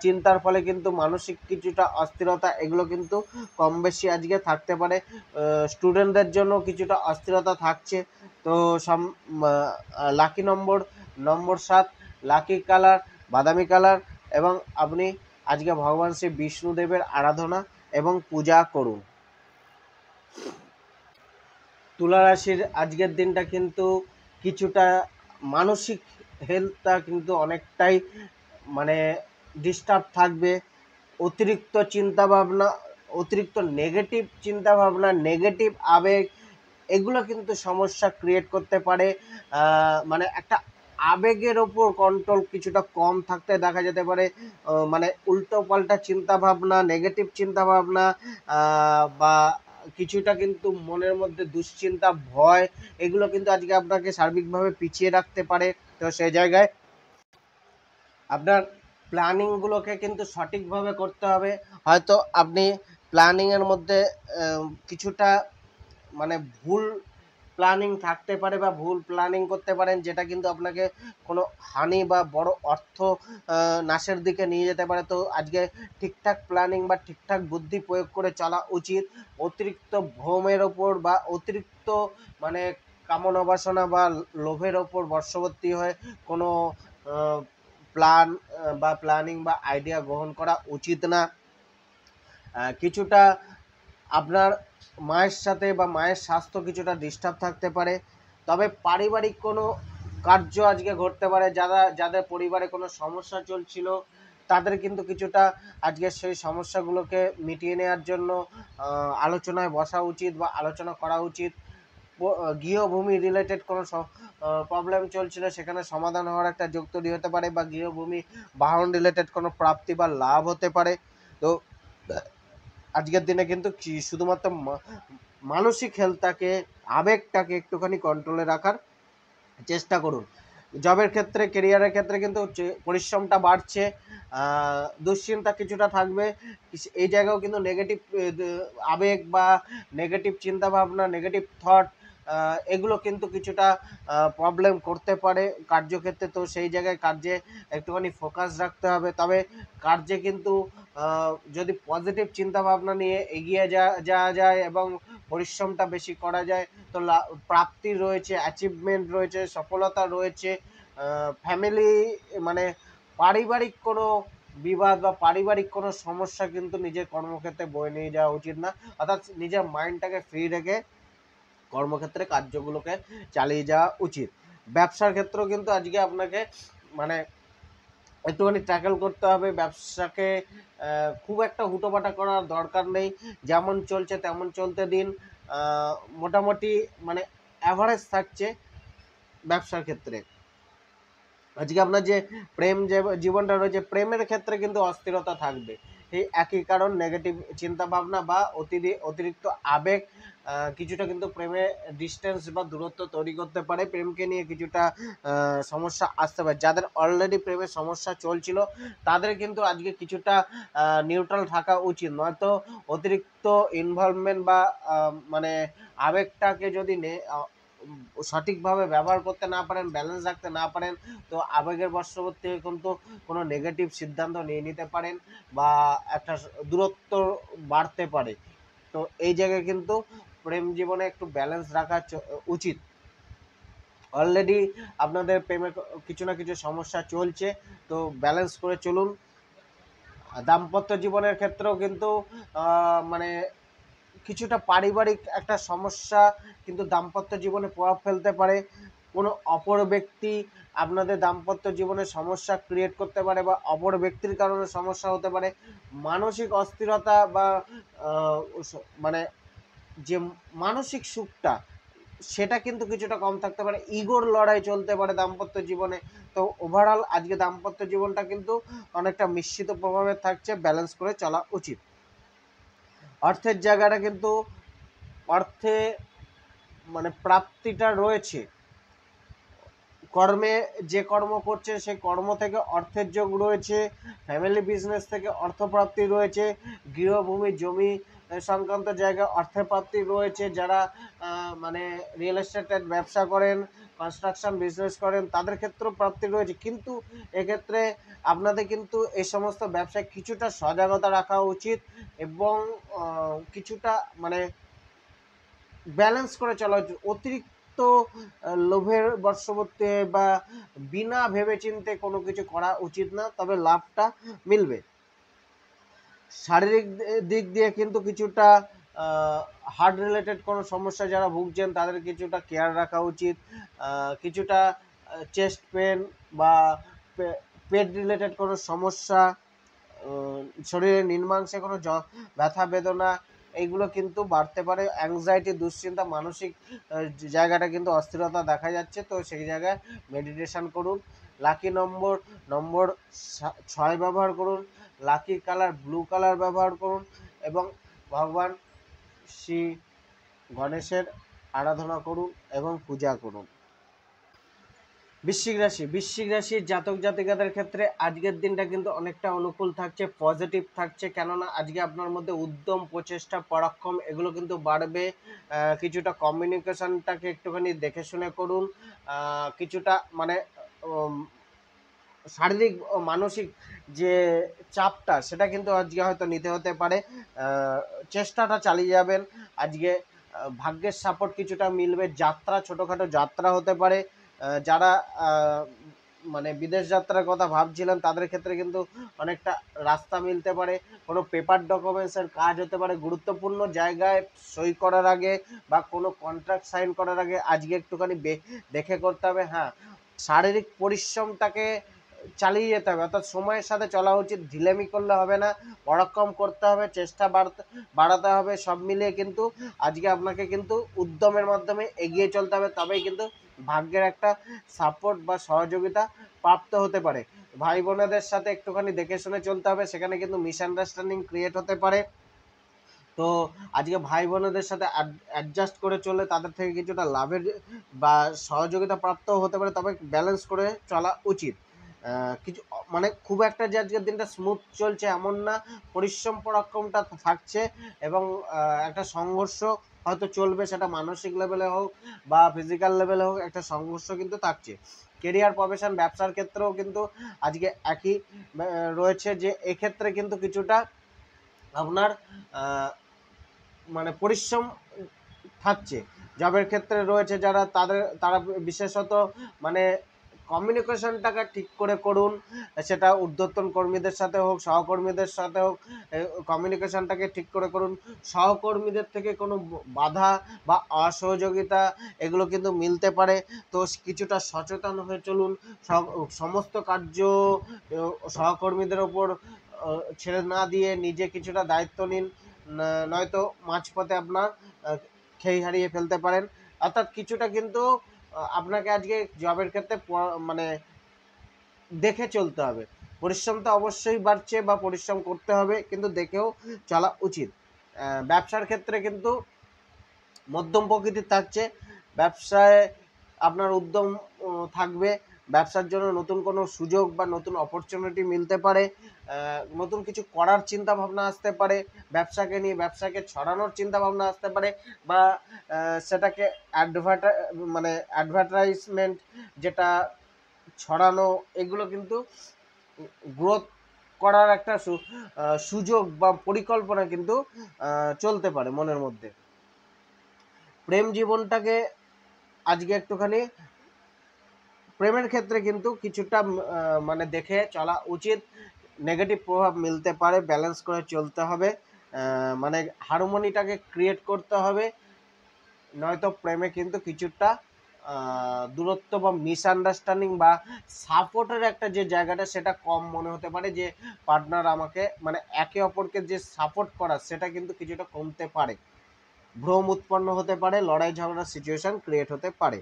চিন্তার ফলে কিন্তু মানসিক কিছুটা অস্থিরতা এগুলো কিন্তু কম বেশি আজকে থাকতে পারে। স্টুডেন্টদের জন্য কিছুটা অস্থিরতা থাকছে। তো লাকি নম্বর 7, লাকি কালার বাদামি কালার, এবং আপনি আজকে ভগবান শ্রী বিষ্ণুদেবের আরাধনা এবং পূজা করুন। তুলা রাশির আজকের দিনটা কিন্তু কিছুটা মানসিক হেলথটা কিন্তু অনেকটাই মানে ডিস্টার্ব থাকবে। অতিরিক্ত চিন্তাভাবনা, অতিরিক্ত নেগেটিভ চিন্তাভাবনা, নেগেটিভ আবেগ এগুলো কিন্তু সমস্যা ক্রিয়েট করতে পারে। মানে একটা আবেগের ওপর কন্ট্রোল কিছুটা কম থাকতে দেখা যেতে পারে। মানে উল্টো পাল্টা চিন্তাভাবনা, নেগেটিভ চিন্তাভাবনা বা কিছুটা কিন্তু মনের মধ্যে দুশ্চিন্তা, ভয় এগুলো কিন্তু আজকে আপনাকে সার্বিকভাবে পিছিয়ে রাখতে পারে। তো সেই জায়গায় আপনার প্ল্যানিংগুলোকে কিন্তু সঠিকভাবে করতে হবে। হয়তো আপনি প্ল্যানিংয়ের মধ্যে কিছুটা মানে ভুল প্ল্যানিং থাকতে পারে বা ভুল প্ল্যানিং করতে পারেন, যেটা কিন্তু আপনাকে কোনো হানি বা বড় অর্থ নাশের দিকে নিয়ে যেতে পারে। তো আজকে ঠিকঠাক প্ল্যানিং বা ঠিকঠাক বুদ্ধি প্রয়োগ করে চলা উচিত। অতিরিক্ত ভ্রমের ওপর বা অতিরিক্ত মানে কামনা বাসনা বা লোভের ওপর বশবর্তী হয়ে কোনো প্ল্যান বা প্ল্যানিং বা আইডিয়া গ্রহণ করা উচিত না। কিছুটা আপনার মায়ের সাথে বা মায়ের স্বাস্থ্য কিছুটা ডিস্টার্ব থাকতে পারে। তবে পারিবারিক কোনো কার্য আজকে ঘটতে পারে, যাদের পরিবারে কোনো সমস্যা চলছিল তাদের কিন্তু কিছুটা আজকে সেই সমস্যাগুলোকে মিটিয়ে নেওয়ার জন্য আলোচনায় বসা উচিত বা আলোচনা করা উচিত। গৃহভূমি রিলেটেড কোনো প্রবলেম চলছিল, সেখানে সমাধান হওয়ার একটা যোগ তৈরি হতে পারে, বা গৃহভূমি বাহন রিলেটেড কোনো প্রাপ্তি বা লাভ হতে পারে। তো আজকের দিনে কিন্তু শুধুমাত্র মানসিক হেলথটাকে, আবেগটাকে একটুখানি কন্ট্রোলে রাখার চেষ্টা করুন। জবের ক্ষেত্রে, কেরিয়ারের ক্ষেত্রে কিন্তু পরিশ্রমটা বাড়ছে, দুশ্চিন্তা কিছুটা থাকবে। এই জায়গাও কিন্তু নেগেটিভ আবেগ বা নেগেটিভ চিন্তাভাবনা, নেগেটিভ থট এগুলো কিন্তু কিছুটা প্রবলেম করতে পারে কার্যক্ষেত্রে। তো সেই জায়গায় কার্যে একটুখানি ফোকাস রাখতে হবে। তবে কার্যে কিন্তু যদি পজিটিভ চিন্তাভাবনা নিয়ে এগিয়ে যাওয়া যায় এবং পরিশ্রমটা বেশি করা যায়, তো প্রাপ্তি রয়েছে, অ্যাচিভমেন্ট রয়েছে, সফলতা রয়েছে। ফ্যামিলি মানে পারিবারিক কোনো বিবাদ বা পারিবারিক কোনো সমস্যা কিন্তু নিজের কর্মক্ষেত্রে বয়ে নিয়ে যাওয়া উচিত না। অর্থাৎ নিজের মাইন্ডটাকে ফ্রি রেখে কর্মক্ষেত্রে কার্যগুলোকে চালিয়ে যাওয়া উচিত। ব্যবসার ক্ষেত্রেও কিন্তু আজকে আপনাকে মানে একটুখানি ট্যাকেল করতে হবে। ব্যবসাকে খুব একটা হুটোপাটা করার দরকার নেই, যেমন চলছে তেমন চলতে দিন। মোটামুটি মানে অ্যাভারেজ থাকছে ব্যবসার ক্ষেত্রে। আজকে আপনার যে প্রেম যে জীবনটা রয়েছে, প্রেমের ক্ষেত্রে কিন্তু অস্থিরতা থাকবে। এই একই কারণ, নেগেটিভ চিন্তাভাবনা বা অতিরিক্ত আবেগ কিছুটা কিন্তু প্রেমে ডিস্টেন্স বা দূরত্ব তৈরি করতে পারে। প্রেমকে নিয়ে কিছুটা সমস্যা আসতে পারে। যাদের অলরেডি প্রেমের সমস্যা চলছিল তাদের কিন্তু আজকে কিছুটা নিউট্রাল থাকা উচিত। নয়তো অতিরিক্ত ইনভলভমেন্ট বা মানে আবেগটাকে যদি সঠিকভাবে ব্যবহার করতে না পারেন, ব্যালেন্স রাখতে না পারেন, তো আবেগের বশবর্তী কিন্তু কোনো নেগেটিভ সিদ্ধান্ত নিয়ে নিতে পারেন বা একটা দূরত্ব বাড়তে পারে। তো এই জায়গায় কিন্তু প্রেম জীবনে একটু ব্যালেন্স রাখা উচিত। অলরেডি আপনাদের প্রেমে কিছু না কিছু সমস্যা চলছে, তো ব্যালেন্স করে চলুন। দাম্পত্য জীবনের ক্ষেত্রেও কিন্তু মানে কিছুটা পারিবারিক একটা সমস্যা কিন্তু দাম্পত্য জীবনে প্রভাব ফেলতে পারে। কোনো অপর ব্যক্তি আপনাদের দাম্পত্য জীবনে সমস্যা ক্রিয়েট করতে পারে বা অপর ব্যক্তির কারণে সমস্যা হতে পারে। মানসিক অস্থিরতা বা মানে যে মানসিক সুখটা সেটা কিন্তু কিছুটা কম থাকতে পারে, ইগোর লড়াই চলতে পারে দাম্পত্য জীবনে। তো ওভারঅল আজকে দাম্পত্য জীবনটা কিন্তু অনেকটা মিশ্রিত প্রভাবে থাকছে, ব্যালেন্স করে চলা উচিত। অর্থের জায়গাটা কিন্তু অর্থে মানে প্রাপ্তিটা রয়েছে, কর্মে যে কর্ম করছে সেই কর্ম থেকে অর্থের যোগ রয়েছে, ফ্যামিলি বিজনেস থেকে অর্থপ্রাপ্তি রয়েছে, গৃহভূমি জমি সংক্রান্ত জায়গায় অর্থের প্রাপ্তি রয়েছে। যারা মানে রিয়েল এস্টেটের ব্যবসা করেন, কনস্ট্রাকশন বিজনেস করেন, তাদের ক্ষেত্রেও প্রাপ্তি রয়েছে। কিন্তু এক্ষেত্রে আপনাদের কিন্তু এই সমস্ত ব্যবসায় কিছুটা সজাগতা রাখা উচিত এবং কিছুটা মানে ব্যালেন্স করে চলা উচিত। অতিরিক্ত লোভের বশবর্তী বা বিনা ভেবেচিন্তে কোনো কিছু করা উচিত না, তবে লাভটা মিলবে। শারীরিক দিক দিয়ে কিন্তু কিছুটা হার্ট রিলেটেড কোনো সমস্যা যারা ভুগছেন তাদের কিছুটা কেয়ার রাখা উচিত। কিছুটা চেস্ট পেন বা পেট রিলেটেড কোনো সমস্যা, শরীরের নির্মাংসে কোনো ব্যথা বেদনা, এইগুলো কিন্তু বাড়তে পারে। অ্যাংজাইটি, দুশ্চিন্তা, মানসিক জায়গাটা কিন্তু অস্থিরতা দেখা যাচ্ছে, তো সেই জায়গায় মেডিটেশন করুন। লাকি নম্বর 6 ব্যবহার করুন, লাকি কালার ব্লু কালার ব্যবহার করুন এবং ভগবান শ্রী গণেশের আরাধনা করুন এবং পূজা করুন। বৃশ্চিক রাশির জাতক জাতিকাদের ক্ষেত্রে আজকের দিনটা কিন্তু অনেকটা অনুকূল থাকছে, পজিটিভ থাকছে, কেননা আজকে আপনার মধ্যে উদ্যম, প্রচেষ্টা, পরাক্রম এগুলো কিন্তু বাড়বে। কিছুটা কমিউনিকেশনটাকে একটুখানি দেখে শুনে করুন। কিছুটা মানে শারীরিক ও মানসিক যে চাপটা সেটা কিন্তু আজকে হয়তো নিতে হতে পারে। চেষ্টাটা চালিয়ে যাবেন। আজকে ভাগ্যের সাপোর্ট কিছুটা মিলবে। যাত্রা, ছোটোখাটো যাত্রা হতে পারে। যারা মানে বিদেশ যাত্রার কথা ভাবছিলেন তাদের ক্ষেত্রে কিন্তু অনেকটা রাস্তা মিলতে পারে। কোনো পেপার ডকুমেন্টসের কাজ হতে পারে। গুরুত্বপূর্ণ জায়গায় সই করার আগে বা কোনো কন্ট্রাক্ট সাইন করার আগে আজকে একটুখানি দেখে করতে হবে। হ্যাঁ, শারীরিক পরিশ্রমটাকে চালিয়ে যেতে হবে, অর্থাৎ সময়ের সাথে চলা উচিত। ঢিলেমি করলে হবে না, পরাক্রম করতে হবে, চেষ্টা বাড়াতে হবে। সব মিলিয়ে কিন্তু আজকে আপনাকে কিন্তু উদ্যমের মাধ্যমে এগিয়ে চলতে হবে, তবেই কিন্তু ভাগ্যের একটা সাপোর্ট বা সহযোগিতা প্রাপ্ত হতে পারে। ভাই বোনেদের সাথে একটুখানি দেখে শুনে চলতে হবে, সেখানে কিন্তু মিসআন্ডারস্ট্যান্ডিং ক্রিয়েট হতে পারে। তো আজকে ভাই বোনেদের সাথে অ্যাডজাস্ট করে চলে তাদের থেকে কিছুটা লাভের বা সহযোগিতা প্রাপ্ত হতে পারে, তবে ব্যালেন্স করে চলা উচিত। কিছু মানে খুব একটা যে আজকের দিনটা স্মুথ চলছে এমন না, পরিশ্রম পরাক্রমটা থাকছে এবং একটা সংঘর্ষ হয়তো চলবে, সেটা মানসিক লেভেলে হোক বা ফিজিক্যাল লেভেলে হোক, একটা সংঘর্ষ কিন্তু থাকছে। কেরিয়ার, প্রফেশন, ব্যবসার ক্ষেত্রেও কিন্তু আজকে একই রয়েছে, যে এক্ষেত্রে কিন্তু কিছুটা আপনার মানে পরিশ্রম থাকছে। জবের ক্ষেত্রে রয়েছে যারা তারা বিশেষত মানে কমিউনিকেশনটাকে ঠিক করে করুন, সেটা ঊর্ধ্বতন কর্মীদের সাথে হোক, সহকর্মীদের সাথে হোক, কমিউনিকেশনটাকে ঠিক করে করুন। সহকর্মীদের থেকে কোনো বাধা বা অসহযোগিতা এগুলো কিন্তু মিলতে পারে, তো কিছুটা সচেতন হয়ে চলুন। সমস্ত কার্য সহকর্মীদের ওপর ছেড়ে না দিয়ে নিজে কিছুটা দায়িত্ব নিন, নয়তো মাঝপথে আপনার খেই হারিয়ে ফেলতে পারেন। অর্থাৎ কিছুটা কিন্তু আপনাকে আজকে জবের ক্ষেত্রে মানে দেখে চলতে হবে। পরিশ্রম তো অবশ্যই বাড়ছে বা পরিশ্রম করতে হবে, কিন্তু দেখেও চলা উচিত। ব্যবসার ক্ষেত্রে কিন্তু মধ্যম প্রকৃতির থাকছে। ব্যবসায় আপনার উদ্যম থাকবে। ব্যবসার জন্য নতুন কোনো সুযোগ বা নতুন অপরচুনিটি মিলতে পারে। নতুন কিছু করার চিন্তা ভাবনা আসতে পারে। ব্যবসাকে নিয়ে, ব্যবসাকে ছড়ানোর চিন্তা ভাবনা আসতে পারে, বা সেটাকে মানে অ্যাডভার্টাইজমেন্ট যেটা ছড়ানো, এগুলো কিন্তু গ্রোথ করার একটা সুযোগ বা পরিকল্পনা কিন্তু চলতে পারে মনের মধ্যে। প্রেম জীবনটাকে আজকে একটুখানি প্রেমের ক্ষেত্রে কিন্তু কিছুটা মানে দেখে চলা উচিত। নেগেটিভ প্রভাব মিলতে পারে, ব্যালেন্স করে চলতে হবে। মানে হারমোনিটাকে ক্রিয়েট করতে হবে, নয়তো প্রেমে কিন্তু কিছুটা দূরত্ব বা মিসআন্ডারস্ট্যান্ডিং বা সাপোর্টের একটা যে জায়গাটা সেটা কম মনে হতে পারে, যে পার্টনার আমাকে মানে একে অপরকে যে সাপোর্ট করা সেটা কিন্তু কিছুটা কমতে পারে, ভ্রম উৎপন্ন হতে পারে, লড়াই ঝগড়ার সিচুয়েশন ক্রিয়েট হতে পারে।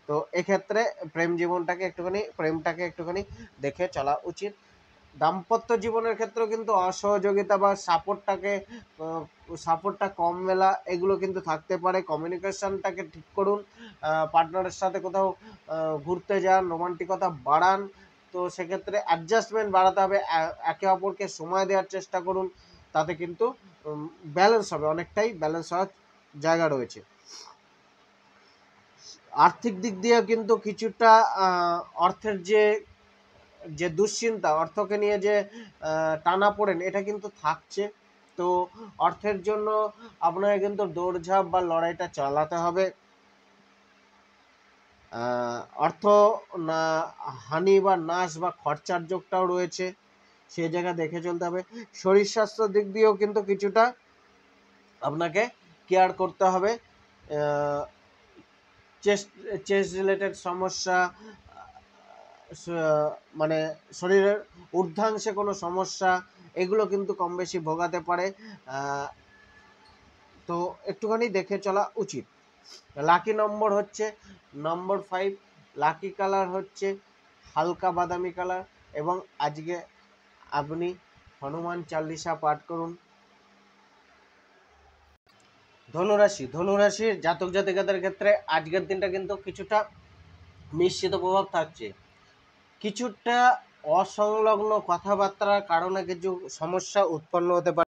তো এক্ষেত্রে প্রেমটাকে একটুখানি দেখে চলা উচিত। দাম্পত্য জীবনের ক্ষেত্রেও কিন্তু অসহযোগিতা বা সাপোর্টটা কম মেলা এগুলো কিন্তু থাকতে পারে। কমিউনিকেশনটাকে ঠিক করুন, পার্টনারের সাথে কোথাও ঘুরতে যান, রোমান্টিকতা বাড়ান। তো সেক্ষেত্রে অ্যাডজাস্টমেন্ট বাড়াতে হবে, একে অপরকে সময় দেওয়ার চেষ্টা করুন, তাতে কিন্তু ব্যালেন্স হবে, অনেকটাই ব্যালেন্স হওয়ার জায়গা রয়েছে। আর্থিক দিক দিয়েও কিন্তু কিছুটা অর্থের যে দুশ্চিন্তা, অর্থকে নিয়ে যে টানাপোড়েন এটা কিন্তু থাকছে। তো অর্থের জন্য আপনাকে কিন্তু দৌড়ঝাঁপ বা লড়াইটা চালাতে হবে। অর্থ না হানি বা নাশ বা খরচার যোগটাও রয়েছে, সেই জায়গা দেখে চলতে হবে। শরীর স্বাস্থ্যের দিক দিয়েও কিন্তু কিছুটা আপনাকে কেয়ার করতে হবে। চেস্ট রিলেটেড সমস্যা, মানে শরীরের ঊর্ধ্বাংশে কোনো সমস্যা, এগুলো কিন্তু কম বেশি ভোগাতে পারে। তো একটুখানি দেখে চলা উচিত। লাকি নম্বর হচ্ছে নম্বর 5, লাকি কালার হচ্ছে হালকা বাদামি কালার, এবং আজকে আপনি হনুমান চালিসা পাঠ করুন। ধনুরাশির জাতক জাতিকাদের ক্ষেত্রে আজকের দিনটা কিন্তু কিছুটা মিশ্রিত প্রভাব থাকছে। কিছুটা অসংলগ্ন কথাবার্তার কারণে কিছু সমস্যা উৎপন্ন হতে পারে।